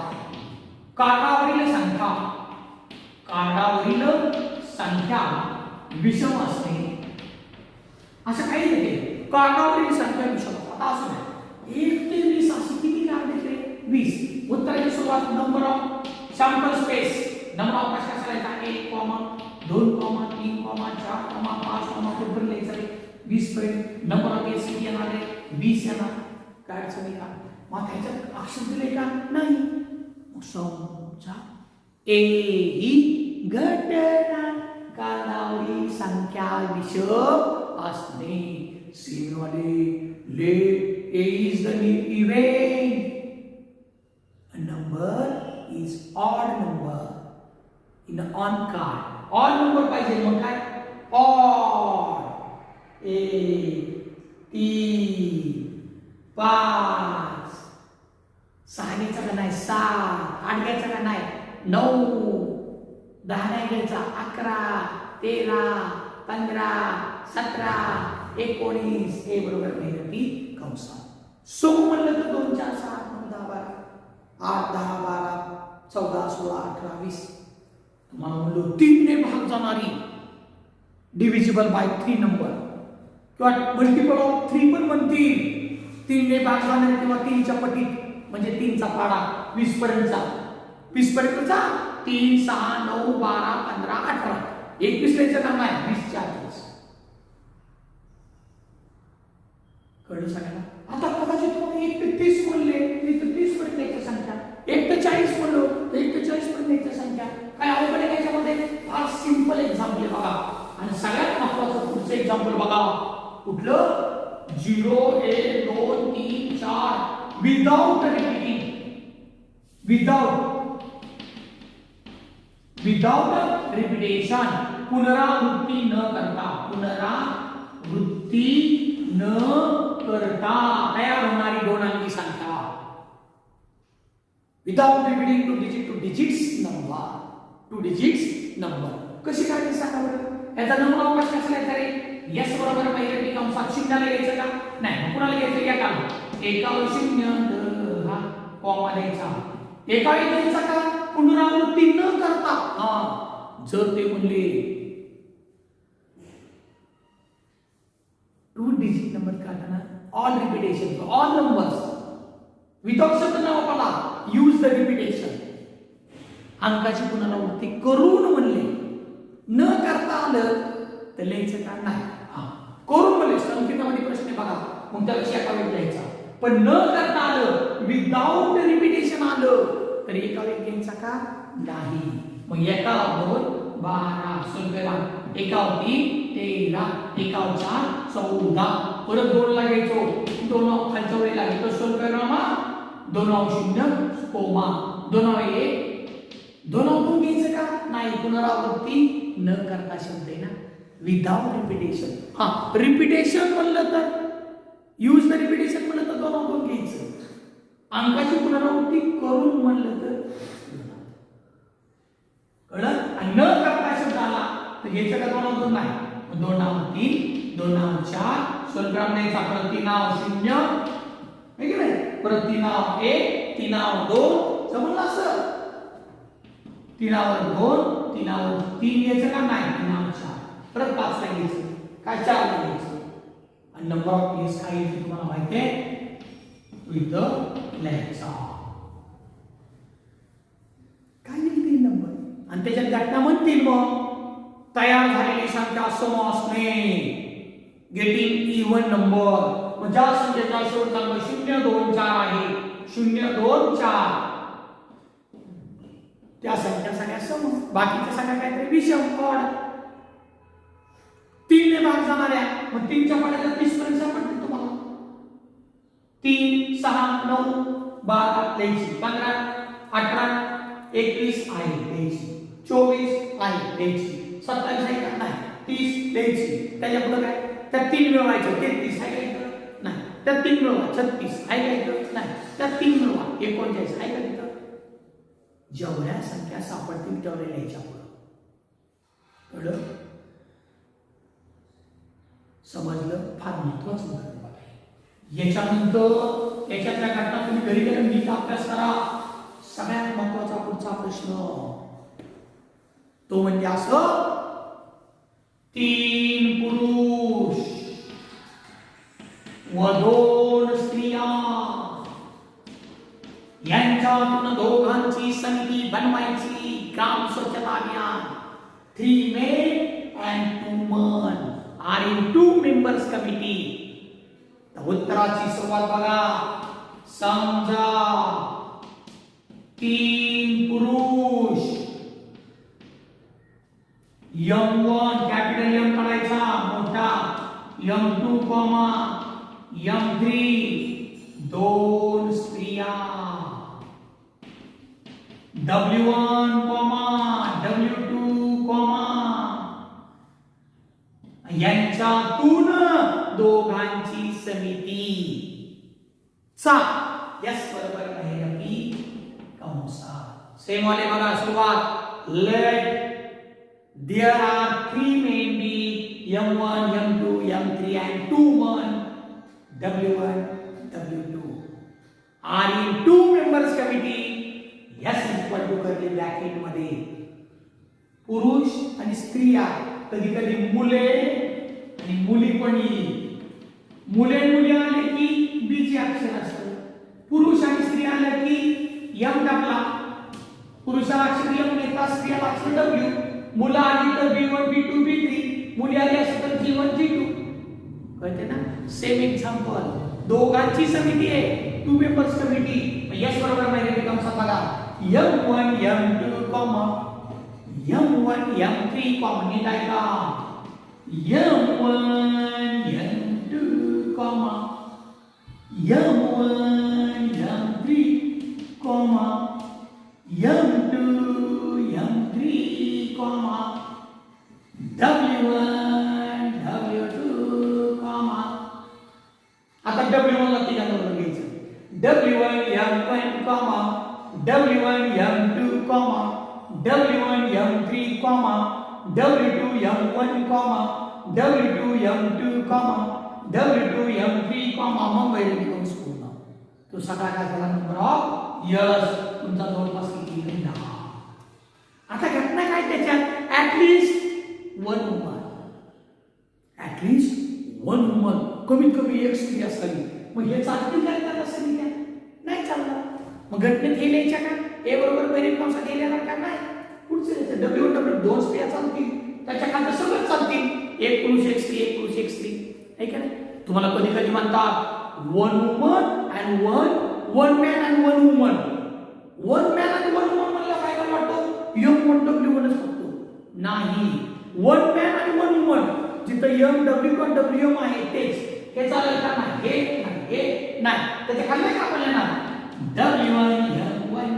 कार्डावरील संख्या विषम असणे असं काही नाही. कार्डावरील संख्या विषम. आता असं नाही 1 ते 20 अशी किती कार्ड येते? 20. उत्तराची सुरुवात number of sample space number of कशा करायचा? 1, 2, 3, 4, 5 कुठे लिहायचं? 20 पर्यंत. नंबर ऑफ एस किती येणार आहे? 20 येणार. काय अडचण आहे का? मग ह्याच्यात अक्षर दिले का? नाही. समजा ए ही घटना कार्डावरील संख्या विषम असणे. ले A is the event. A number is odd number in an on card. Odd number पाहिजे मग काय? Odd. 1, 3, 5 6 घ्यायचा का नाही? 7 8 घ्यायचा का नाही? 9 10 नाही घ्यायचा 11 13 15, 17, 19 हे बरोबर महिरपी कंसात. सो म्हणलं तर 2, 4, 6, 8, 9, 10, 12, 8, 10, 12, 14, 16, 18, 20. तुम्हाला म्हणलो 3 ने भाग जाणारी डिव्हिजिबल बाय 3 नंबर किंवा मल्टिपल ऑफ 3 पण म्हणतील. 3 ने भाग जाणारी किंवा 3च्या पटीत म्हणजे 3चा पाडा 20 पर्यंतचा 20 पर्यंतचा 3, 6, 9, 12, 15, 18, 21 लिहायचं काम आहे 20 च्या 40. कळलं सगळ्यांना? आता कदाचित तुम्ही 1 ते 30 म्हणले 1 ते 30 पर्यंत यायच्या संख्या 1 ते 40 म्हणलो 1 ते 40 पर्यंत यायच्या संख्या काय अवघड आहे याच्यामध्ये? फार सिंपल एक्झाम्पल आहे बघा. आणि सगळ्यात महत्त्वाचं पुढचं एक्झाम्पल बघा. कुठलं? 0, 1, 2, 3, 4 विदाउट रिपीटिंग विदाउट रिपीटेशन पुनरावृत्ती न करता तयार होणारी 2 अंकी संख्या विदाउट रिपीटिंग 2 डिजिट्स नंबर कशी काढली सांगा बरं? याचा नंबर अवकाश कसा लिहायचा रे? एस बरोबर महिरपी कंसात 0 लिहायचं का? नाही. कुणाला लिहायचं? या काढ एकावर 0 हा कॉमा द्यायचा. एका द्यायचा का? पुनरावृत्ती न करता. जर ते म्हणले 2 डिजिट नंबर काढताना all repetition all numbers without शब्द न वापरला यूज द रिपीटेशन. अंकाची पुनरावृत्ती करून म्हणले न करता आलं तर लिहायचं का? नाही. करून म्हणले संकेतामध्ये प्रश्न बघा मग त्यापेक्षा एका वेळी लिहायचा. पण न करता आलं विदाउट रिपीटेशन आलं तर एका वेळी घ्यायचा का? नाही. मग 1, 2, 12 संख्या 1, 3, 13 1, 4, 14 परत 2 ला घ्यायचो 2 खालच्या वेळी लागेल संख्या 2, 0 कोमा 2, 1 2 घ्यायचं का? नाही. पुनरावृत्ती न करता शब्द आहे ना विदाउट रिपीटेशन. रिपीटेशन म्हणलं तर यूज द रिपीटेशन म्हणलं तर 2 घ्यायचं. अंकाची पुनरावृत्ती करून म्हणलं तर कळलं? आणि न करता शब्द आला तर घ्यायचं का? 2 नाही. 2, 3 2, 4 स्वल्पराम नाही परत 3, 0 आहे की नाही? परत 3, 1 3, 2 समजलं असं 3 वर 2 3 वर 3 घ्यायचं का? नाही. 3, 4 परत 5 ला घ्यायचं काय? 4 ला घ्यायचं. आणि नंबर ऑफ प्लेस काय येते तुम्हाला माहिती आहे? विथ लिहायचा काय येईल नंबर आणि त्याच्यात घटना म्हणतील मग तयार झालेली संख्या सम असणे गेटिंग इव्हन नंबर. मग ज्या संख्येचा शेवटचा अंक 0, 2, 4 आहे 0, 2, 4 त्या संख्या सगळ्या सम बाकीच्या संख्या काहीतरी विषम ऑड 3 ने भाग जाणाऱ्या मग 3च्या पाड्याला 30 पर्यंत सापडतील तुम्हाला. 3, 6, 9, 12 द्यायची 15, 18, 21 आहे द्यायची 24 आहे द्यायची 27 आहे का? नाही. 30 द्यायची. त्याच्या पुढे काय? त्यात 3 मिळवायचं 33 आहे का? नाही. त्यात 3 मिळवा 36 आहे का? नाही. त्यात 3 मिळवा 39 आहे का तिथं? जेवढ्या संख्या सापडतील तेवढ्या लिहायच्या पुढे. कळलं? समजलं? फार महत्वाचं होतं. याच्यानंतर याच्यातल्या घटना तुम्ही घरी गेल्यावर नीट अभ्यास करा. सगळ्यात महत्वाचा पुढचा प्रश्न तो म्हणजे असं 3 पुरुष व 2 स्त्रिया यांच्यातून दोघांची समिती बनवायची ग्राम स्वच्छता अभियान. 3 men and 2 women are in 2 members committee. उत्तराची सुरुवात बघा. समजा 3 पुरुष M1 कॅपिटल M काढायचा मोठा M2 M3 2 स्त्रिया W1 W2 यांच्यातून दोघांची समिती चा यस बरोबर आहे नक्की कंसात. सेम वाले बघा सुरुवात. Let there are 3 men be M1, M2, M3 and 2-1, W1, W2 are in 2 members committee. S equal to curly bracket मध्ये पुरुष आणि स्त्रिया, कधी कधी मुले आणि मुली पण येईल. मुले मुली आले की बी चे अक्षर असतं. पुरुष आणि स्त्री आले की एम टाकला, पुरुषाला अक्षर एम घेतला, स्त्रियाला अक्षर डब्ल्यू. मुलं आली तर B1, B2, B3, मुली आली असेल तर G1, G2. कळते ना? सेम एक्झाम्पल, दोघांची समिती आहे, 2 मेंबर्स कमिटी. यस बरोबर माहिती बिकम्स बघा M1, M2, M1, M3, नीट ऐका. M1, M2, M1, M3, M2, M3, W1, W2, आता W1 ला तिघांबरोबर घ्यायचं. W1, M1, W1, M2, W1, M3, W2, M1, W2, M2, W2, M3, मग वैर बिकम्स पूर्ण. तो सगळा काय झाला नंबर ऑफ यस. तुमचा जवळपास किती? 10. आता घटना काय त्याच्यात? ऍटलीस्ट वन वुमन, कमीत कमी एक स्त्री असावी. मग हे चालतील काय त्याला समित्या? नाही चालणार. मग घटनेत हे लिहायच्या का? ए बरोबर वैर बिकम्स लिहिलेला का? नाही. पुढचे W1, W2 2 स्त्रिया चालतील, त्याच्या खाली सगळं चालतील. एक पुरुष एक स्त्री, एक पुरुष एक स्त्री, आहे का नाही? तुम्हाला कधी कधी म्हणतात one woman and one man and one woman. One man आणि वन वुमन म्हणलं काय काय वाटतो? M1 W1 असतो. नाही, वन मॅन आणि वन वुमन जिथं MW किंवा WM आहे तेच. हे चालेल का? नाही. हे नाही. त्याच्या खाली काय आपण येणार? W1, M1,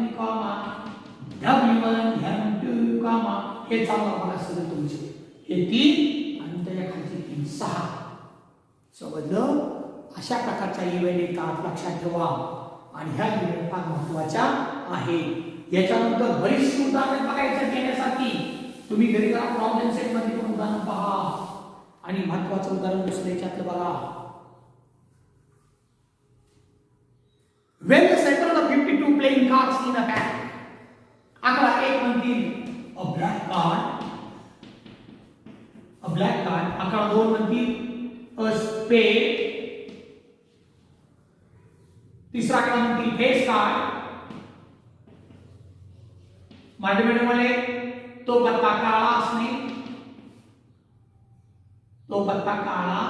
W1, M2, हे चालणार बघा सगळं तुमचे. हे 3 आणि त्याच्या खालचे 3, 6. समजलं? अशा प्रकारच्या इव्हेंट येतात, लक्षात ठेवा. आणि ह्या इव्हेंट फार महत्त्वाच्या आहेत. याच्यानंतर बरीचशी उदाहरणं बघायचं घेण्यासाठी तुम्ही घरी जरा प्रॉब्लेम सेट मध्ये पण उदाहरण पहा. आणि महत्त्वाचं उदाहरण दुसरं याच्यातलं बघा. When the settle the 52 playing cards in a pack. आकडा 1 म्हणतील a black card. आकडा 2 म्हणतील a spade. तिसरा आकडा म्हणतील face card. मराठीमध्ये तो पत्ता काळा असणे, तो पत्ता काळा.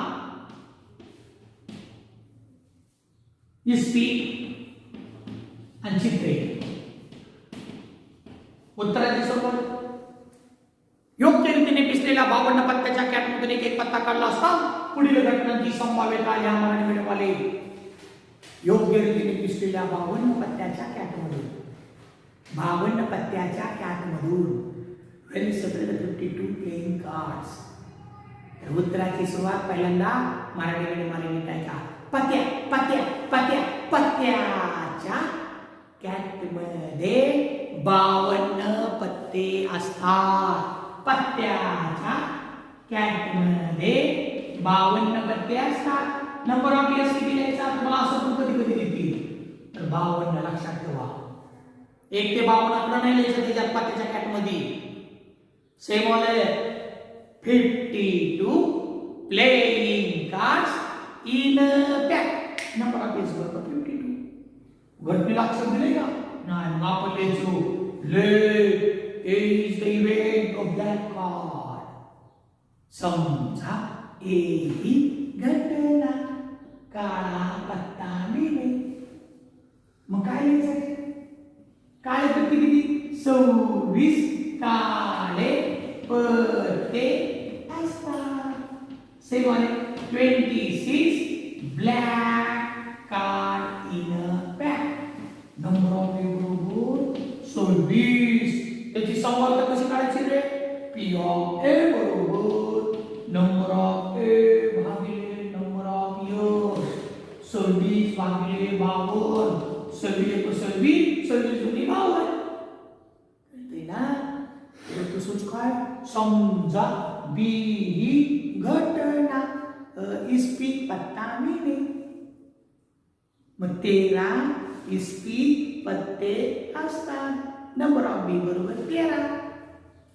इस्पी आणि चित्रे. उत्तराची सुरुवात. योग्य रीतीने पिसलेल्या 52 पत्त्याच्या कॅटमधून एक पत्ता काढला असता पुढील घटनांची संभाव्यता या मराठीमध्ये. योग्य रीतीने पिसलेल्या 52 पत्त्याच्या कॅटमधून, 52 पत्त्याच्या कॅटमधून when settled the 52 playing cards. तर उत्तराची सुरुवात पहिल्यांदा मराठीमध्ये मालेली आहे का? पत्त्याच्या कॅटमध्ये 52 पत्ते असतात. पत्त्याच्या कॅटमध्ये 52 पत्ते असतात. नंबर ऑफ यस किती लिहायचा? तुम्हाला असं पण कधी कधी देतील तर 52 लक्षात ठेवा. 1 ते 52 आकडा नाही लिहायचा त्याच्यात पत्त्याच्या कॅटमध्ये. सेम वाले 52 playing cards in a pack. Number of yes बरोबर 52. घटनेला अक्षर दिले का? नाही. मग आपण लिहायचो ले is the event of black card. समजा ए ही घटना काळा पत्ता मिळे. मग काय लिहायचं? काळे पत्ते किती? 26 काळे पत्ते असतात. सेम आहे 26 black card in a pack. Number of A बरोबर 26. त्याची संभाव्यता कशी काढायची रे? P of A बरोबर नंबर ऑफ A भागिले नंबर ऑफ यस. 26 भागिले 52. 26 × 26, 26 × 52. कळते ना? तो सूच काय? समजा बी ही घटना, इस्पिक पत्ता मिळणे. मग 13 इस्पिक पत्ते असतात. नंबर ऑफ बी बरोबर 13.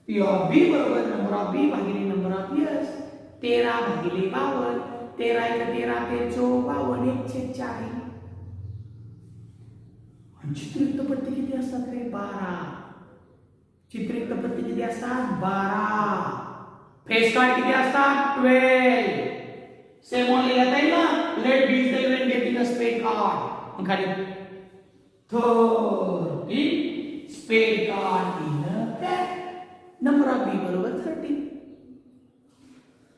पी ऑफ बी बरोबर नंबर ऑफ बी भागिले नंबर ऑफ यस. 13 भागिले 52. 13 1 13 13 52 1/4. आणि चित्रयुक्त पत्ते किती असतात रे? 12. चित्रयुक्त पत्ते किती असतात? 12. फेस कार्ड किती असतात? 12. सेम ऑन लिहिता येईल ना? Let B is the event getting a spade card. मग खाली 30 spade card in a pack. Number of B बरोबर 30.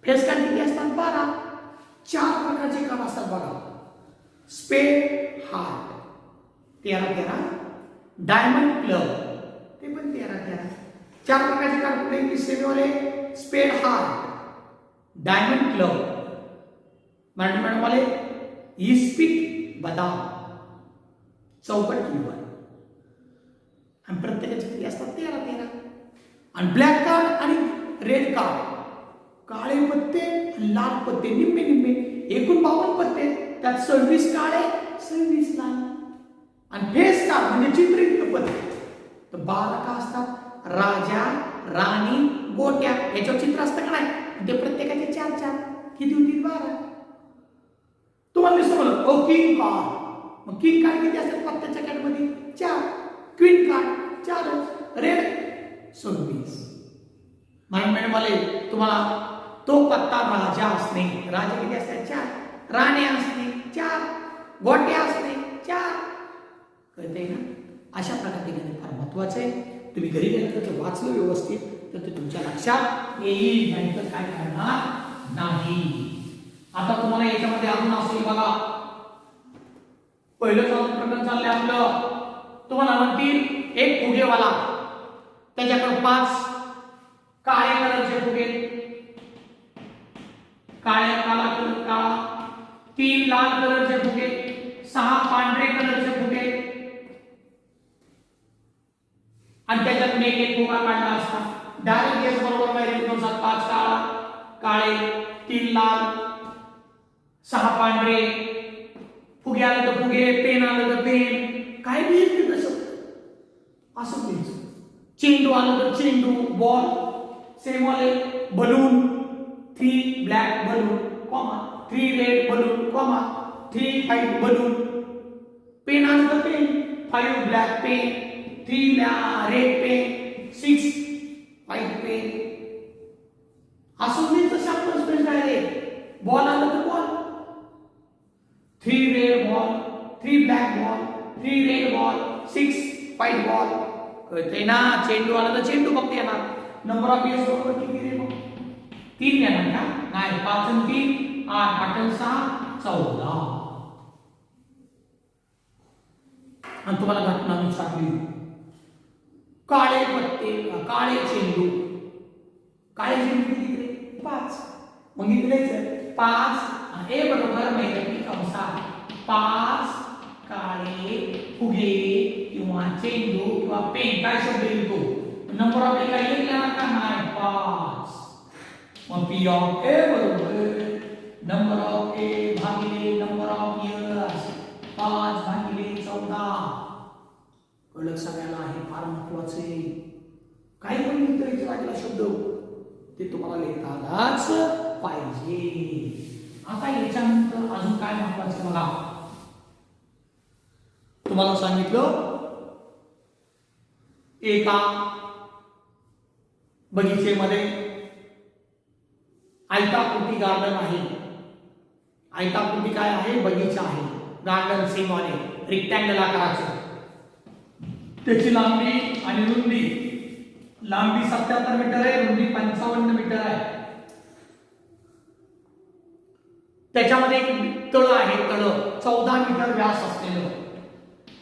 फेस कार्ड किती असतात? 12. 4 प्रकारचे कार्ड असतात बघा. स्पेड हार्ट 13 डायमंड क्लब ते पण 13. 4 प्रकारचे कार्ड कुठले? सेमीवाले स्पेड हार्ट, डायमंड क्लब, मॅडम वाले इस्पिक बदाम, चौकट किंवा. आणि प्रत्येकाचे किती असतात? 13. आणि ब्लॅक कार्ड आणि रेड कार्ड, काळे पत्ते आणि लाल पत्ते निम्मे निम्मे, एकूण 52 पत्ते, त्यात 26 काळे 26 लाल. आणि फेस कार्ड म्हणजे चित्रित पत्ते तर 12 का असतात? राजा, राणी, गोट्या याच्यावर चित्र असतं का नाही? ते प्रत्येकाचे 4 किती होतील? 12. तुम्हाला दिसतं मला किंग कार्ड. मग किंग कार्ड किती असतात पत्त्याच्या कार्डमध्ये? 4. Queen card 4. रेड 26. मॅडम वाले तुम्हाला तो पत्ता राजा असणे, राजा किती असतात? 4. राणी असणे 4. गोट्या असणे 4. कळतंय ना? अशा प्रकारे गणित फार महत्वाचं आहे. तुम्ही घरी गेल्यानंतर ते वाचलं व्यवस्थित तर ते तुमच्या लक्षात येईल, नाहीतर काय करणार नाही. आता तुम्हाला याच्यामध्ये अजून असेल बघा, पहिलं प्रकरण चाललंय आपलं. तुम्हाला म्हणतील एक फुगेवाला, त्याच्याकडे 5 काळे कलरचे फुगे, काळ्या काळा 3 लाल कलरचे फुगे, 6 पांढरे कलरचे फुगे, आणि त्याच्यातून एक फुगा काढला असता. डायरेक्ट केस बरोबर माहिती 5 काळे 3 लाल 6 पांढरे, फुगे आले तर फुगे, पेन आलं तर पेन, काय बी येते तसं असं प्लीज. चेंडू आलं तर चेंडू, बॉल, सेम वाले balloon, 3 black balloon, comma 3 red balloon, comma 3 white balloon, pen आलं तर pen, 5 black pen, 3 red pen, 6 white pen. असं प्लीज तसं आपण स्पेस डायरेक्ट. बॉल आलं तर ball, 3 red ball, 3 black ball, 3 red ball, 6 white ball. कळतंय ना? चेंडू आला तर चेंडू फक्त येणार. नंबर ऑफ इयर्स बरोबर किती रे मग? 3 येणार का? नाही. 5 आणि 3 8, 8 आणि 6 14. आणि तुम्हाला घटना विचारली काळे पत्ते, काळे चेंडू, काळे चेंडू किती रे? 5. मग इकडे 5 ए बरोबर माहिती कंसात 5 काळे फुगे किंवा चेंडू किंवा पेन काय शब्द येतो? नंबर ऑफ ए काय लिहिला का? नाही. 5. मग पी ऑफ ए बरोबर नंबर ऑफ ए भागिले नंबर ऑफ इयर्स 5 भागिले 14. कळलं सगळ्याला? हे फार महत्वाचं आहे. काही पण लिहिता लागला शब्द ते तुम्हाला लिहिता आलाच पाहिजे. आता याच्यानंतर अजून काय महत्वाचं बघा. तुम्हाला सांगितलं एका बगीचेमध्ये आयताकृती गार्डन आहे. आयताकृती काय आहे? बगीचा आहे. गार्डन सेम आहे, रेक्टँगल आकाराचे. त्याची लांबी आणि रुंदी, लांबी 77 मीटर आहे, रुंदी 55 मीटर आहे. त्याच्यामध्ये एक तळ आहे, तळ 14 मीटर व्यास असलेलं,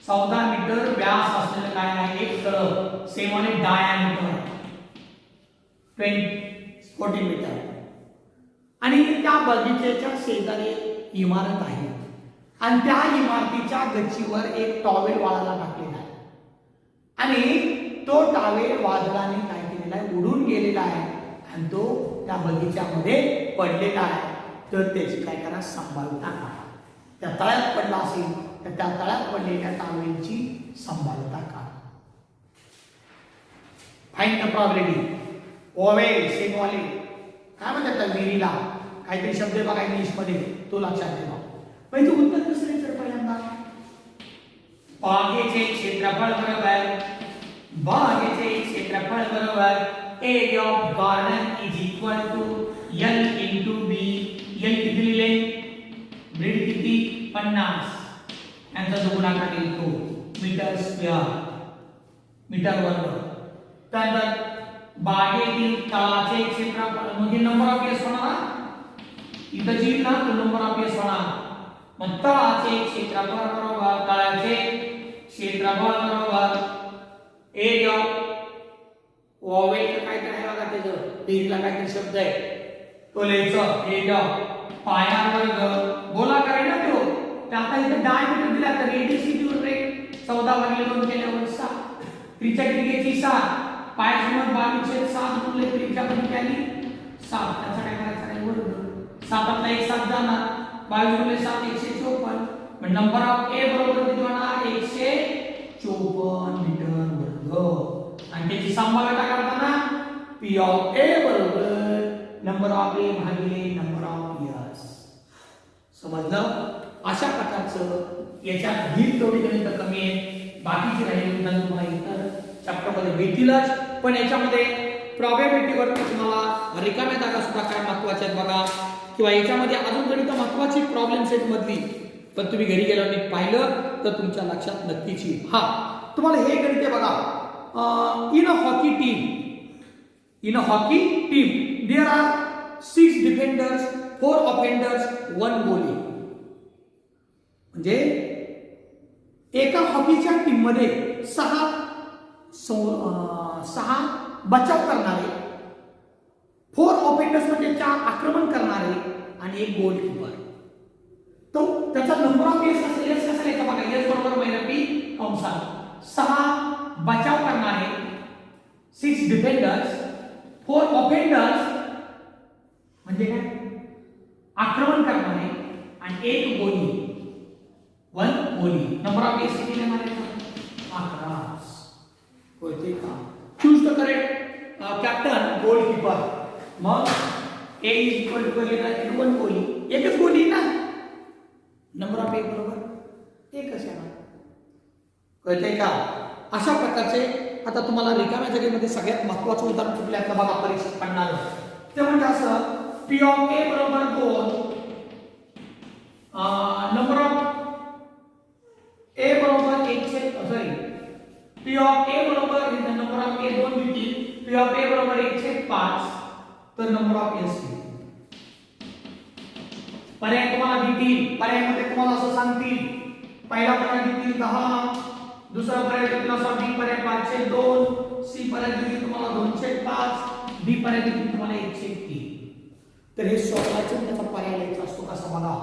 14 मीटर व्यास असलेलं काय आहे? एक तळ. सेम आणि डायमीटर 14 मीटर. आणि त्या बगीचेच्या शेजारी इमारत आहे आणि त्या इमारतीच्या गच्चीवर एक टॉवेल वाळायला टाकलेला आहे आणि तो टॉवेल वादळाने काय केलेला आहे? उडून गेलेला आहे आणि तो त्या बगीच्यामध्ये पडलेला आहे, तर त्याची काय करा, संभाव्यता काढा. त्या तळ्यात पडला असेल तर त्या तळ्यात पडलेल्या टावेलची संभाव्यता काढा. Find the probability. ओवे सेमवाले काय म्हणतात त्या विहिरीला काहीतरी शब्द आहे बघा इंग्लिश मध्ये, तो लक्षात ठेवा. म्हणजे उत्तर कसं द्यायचं पहिल्यांदा, बागेचे क्षेत्रफळ बरोबर, बागेचे क्षेत्रफळ बरोबर area of garden is equal to L into B. L किती लिहिले, ब्रेड किती 50, यांचा जो गुणाकार येईल तो मीटर स्क्वेअर, मीटर वर्ग. त्यानंतर बागेतील तळाचे क्षेत्रफळ म्हणजे नंबर ऑफ इयर्स होणार, इथं जी ना तो नंबर ऑफ इयर्स होणार. मग तळाचे क्षेत्रफळ बरोबर तळाचे क्षेत्रफळ बरोबर एरिया ओवेल काय काय बघा, त्याचं विहिरीला काहीतरी शब्द आहे तो लिहायचं. एरिया पाया वर्ग गोलाकार आहे ना तो. तर आता इथे डायमीटर दिला तर रेडियस किती होते, 14 भागिले 2 केल्यावर 7. त्रिज्या किती घ्यायची 7. पायाची किंमत 22/7 गुणिले त्रिज्या किती आली 7. त्याचा काय करायचं आहे वर्ग. 7 एक 7 जाणार, 22 गुणिले 7 154. मग नंबर ऑफ ए बरोबर किती होणार 154 मीटर वर्ग. आणि त्याची संभाव्यता काढताना पी ऑफ ए बरोबर नंबर ऑफ ए भागिले नंबर ऑफ इयर्स. समजलं. अशा प्रकारचं याच्यात ही तेवढी गणित कमी आहे, बाकीची राहिलेली उदाहरण तुम्हाला इतर चॅप्टर मध्ये भेटतीलच. पण याच्यामध्ये प्रॉबॅबिलिटी वर तुम्हाला रिकाम्या जागा सुद्धा काय महत्त्वाच्या आहेत बघा, किंवा याच्यामध्ये अजून गणित महत्त्वाची प्रॉब्लेम सेट मधली पण तुम्ही घरी गेल्यावर नीट पाहिलं तर तुमच्या लक्षात नक्कीच येईल. हा तुम्हाला हे गणित बघा, in a hockey team there are 6 defenders 4 offenders 1 goalie. म्हणजे एका हॉकीच्या टीम मध्ये 6 बचाव करणारे, 4 ऑफेंडर्स म्हणजे 4 आक्रमण करणारे आणि 1 गोलकीपर. तो त्याचा नंबर ऑफ एस असेल, एस कसा लिहायचा बघा, एस बरोबर मायनस बी कंसात 6 बचाव करणारे, 6 डिफेंडर्स, 4 ऑफेंडर्स म्हणजे काय आक्रमण करणारे आणि 1 गोली, 1 गोली. नंबर ऑफ एस किती लिहिणार आहे 11. होते का. Choose the correct captain goalkeeper. मग ए इज इक्वल टू 1 गोली, एकच गोली ना, नंबर ऑफ ए बरोबर एकच येणार. कळतंय का. अशा प्रकारचे आता तुम्हाला रिकाम्या जागेमध्ये सगळ्यात महत्त्वाचं उदाहरण कुठलं आहे बघा परीक्षेत पडणार ते म्हणजे असं पी ऑफ ए बरोबर 2, नंबर ऑफ ए बरोबर 1 सॉरी पी ऑफ ए बरोबर नंबर ऑफ ए 2 देतील, पी ऑफ ए बरोबर 1/5 तर नंबर ऑफ एस किती. पर्याय तुम्हाला देतील, पर्यायामध्ये तुम्हाला असं सांगतील, पहिला पर्याय देतील 10, दुसरा पर्याय देतील असा बी पर्याय 502, सी पर्याय देतील तुम्हाला 2/5, डी पर्याय देतील तुम्हाला 1/3. तर हे सोडवायचं त्याचा पर्याय लिहायचा असतो कसा बघा.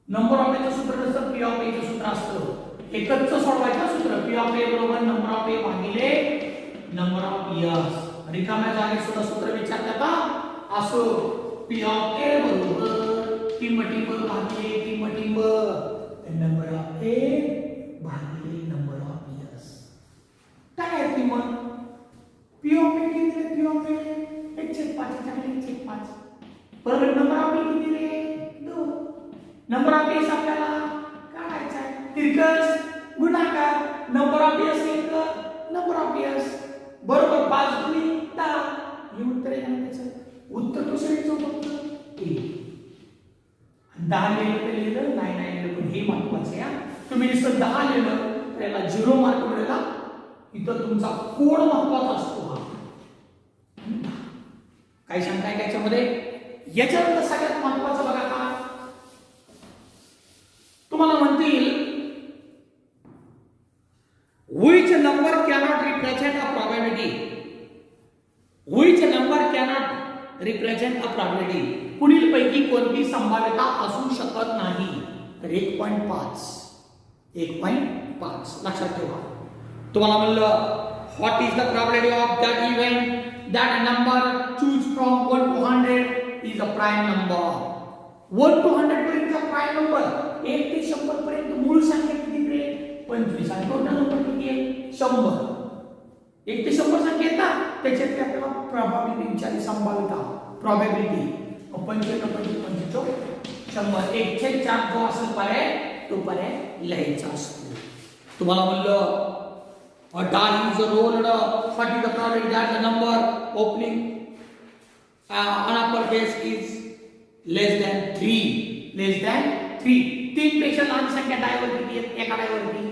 नंबर ऑफ एचं सूत्र नसतं, पी ऑफ एचं सूत्र असतं. एकच सोडवायचं सूत्र पी ऑफ ए बरोबर नंबर ऑफ ए भागिले नंबर ऑफ इयर्स. रिकाम्या जागेत सुद्धा सूत्र विचारतात का असो पी ऑफ ए बरोबर टिंब भागिले टिंब नंबर ऑफ ए भागिले नंबर ऑफ इयर्स. काय आहे ती मग पी ऑफ ए किती रे, पी ऑफ ए 1/5 चांगले 1/5 बरोबर. नंबर ऑफ ए किती रे 2. नंबर ऑफ एस आपल्याला काढायचा आहे, तिरकस गुणाकार नंबर ऑफ एस एक नंबर ऑफ एस बरोबर 5 गुणिले 10. हे उत्तर आहे ना त्याचं. उत्तर कसं लिहायचं फक्त ए. 10 लिहिलं तर लिहिलं, नाही लिहिलं पण हे महत्वाचं आहे. तुम्ही नुसतं 10 लिहिलं तर याला 0 मार्क मिळेल. इथं तुमचा कोड महत्वाचा असतो. काही शंका आहे याच्यामध्ये. याच्यानंतर सगळ्यात महत्वाचं बघा का तुम्हाला म्हणतील which number cannot represent a probability, which number cannot represent a probability, पुढील पैकी कोणती संभाव्यता असू शकत नाही. तर 1.5 लक्षात ठेवा. तुम्हाला म्हणलं what is the probability of that event, that a number choose from 1 to 100 is a prime number. 1 to 100 पर्यंतचा प्राइम नंबर, 1 ते 100 पर्यंत मूळ संख्या किती रे? 25. आणि टोटल नंबर किती आहे? 100. 1 ते 100 संख्या आहेत ना, त्याच्यात आपल्याला प्रोबॅबिलिटी विचारली, संभाव्यता, प्रोबॅबिलिटी. 25 25 100. 1/4 जो असेल पर्याय, तो पर्याय लिहायचा असतो. तुम्हाला म्हणलं a doll is rolled, what is the probability that the number opening on upper case is less than 3? Less than 3. 3 पेक्षा लहान संख्या डायवर किती आहेत? एका डायवरती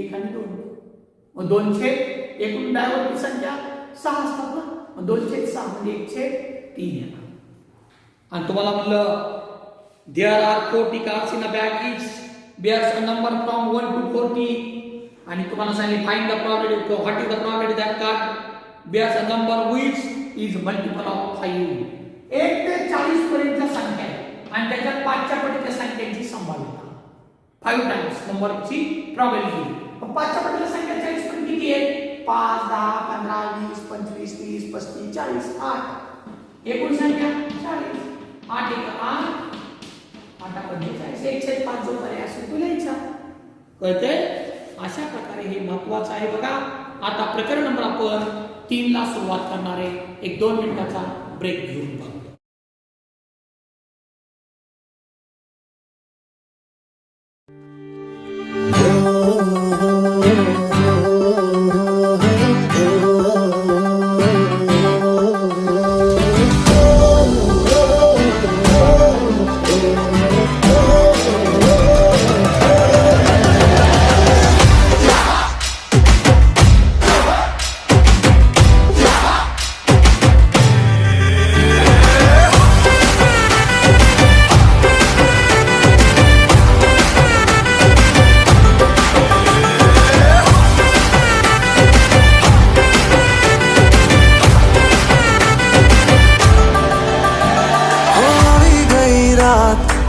1 आणि 2. मग 2 एकूण डायवरची संख्या 6 असतात ना, मग 2/6 म्हणजे 1/3 येणार. आणि तुम्हाला म्हणलं there are 40 cards in a bag, each bears a number from 1 to 40. आणि तुम्हाला सांगितले find the probability, what is the probability that card bears a number which is multiple of 5. 1 ते 40 पर्यंतच्या संख्या आहे आणि त्याच्यात 5च्या पटीच्या संख्यांची संभाव्यता 5 टाइम्स नंबरची प्रोबॅबिलिटी. मग 5च्या पटीच्या संख्या 40 पर्यंत किती आहे? 5 10 15 20 25 30 35 40 8. एकूण संख्या 40. 8 1 8 8 45 1/5 जो पर्याय असेल तो लिहायचा. कळतंय? अशा प्रकारे हे महत्वाचं आहे बघा. आता प्रकरण नंबर आपण 3 ला सुरुवात करणार आहे. एक 2 मिनिटाचा ब्रेक घेऊन बघू.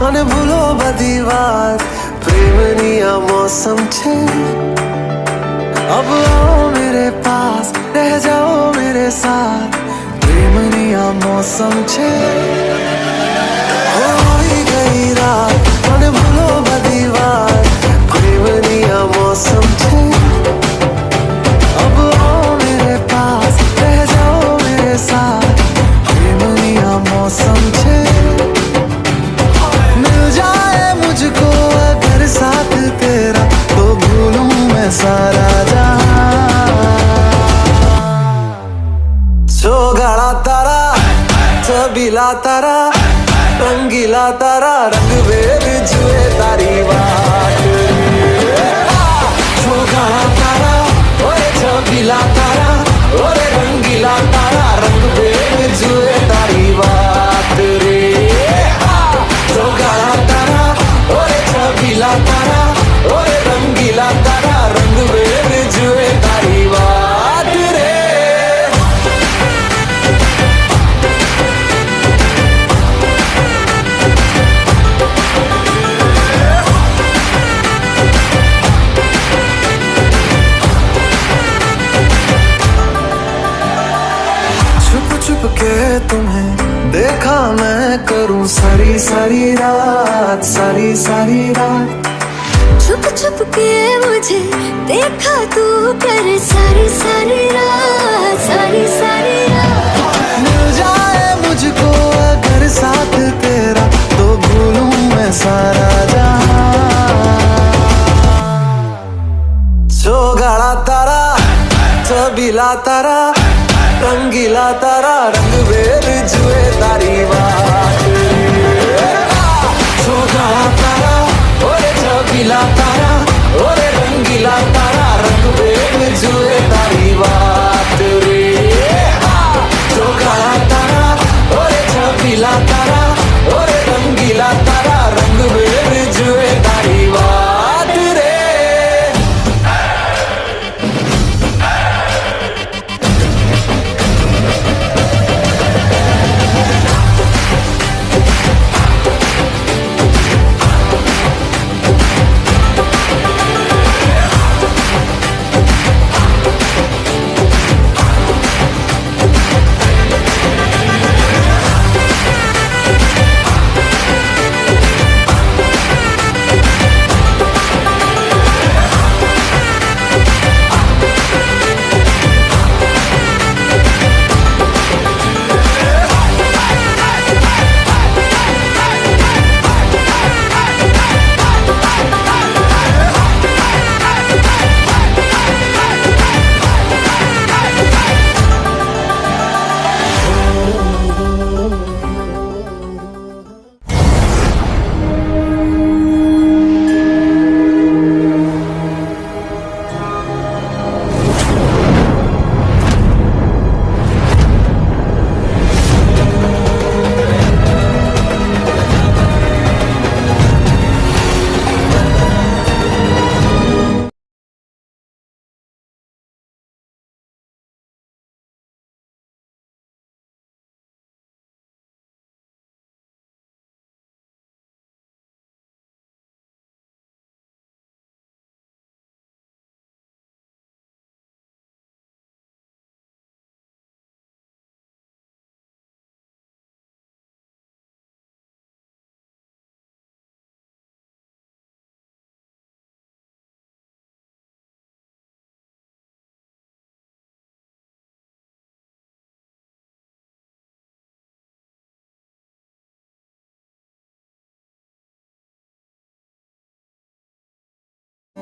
અને ભૂલો બધી વાત પ્રેમની આ મૌસમ છે. अब आओ मेरे पास, रह जाओ मेरे साथ, प्रेमनी आ मौसम छे. होई गई रात અને ભૂલો બધી વાત પ્રેમની આ મૌસમ છે. अब आओ मेरे पास, रह जाओ मेरे साथ, प्रेमनी आ मौसम छे. मिल जाए मुझको अगर साथ तेरा, तो भूलूं मैं सारा गाड़ा तारा, छबीला तारा, रंगीला तारा, रंग वेद जुए तारी बात. गाड़ा तारा, ओए छबीला तारा, ओरे रंगीला तारा, रंग वेद जुए तारी बात रे. गाड़ा तारा, ओरे छबीला तारा, ओरे रंगीला तारा, रंग वेद जुए तारी बात रे. के तुम्हें देखा मैं करूं सारी सारी रात, सारी सारी रात. छुप छुप के मुझे देखा तू कर सारी सारी रात, सारी सारी रात. मिल जाए मुझको अगर साथ तेरा, तो भूलूं मैं सारा जहां. गाड़ा तारा, छबीला तारा, रंगीला तारा, रंग वेद जुए तारी बात. गाड़ा तारा, ओरे छबीला तारा, ओरे रंगीला तारा, रंग वेद जुए तारी बात रे. गाड़ा तारा, ओरे छबीला तारा, ओरे रंगीला तारा, रंग वेद जुए तारी बात रे.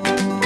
रात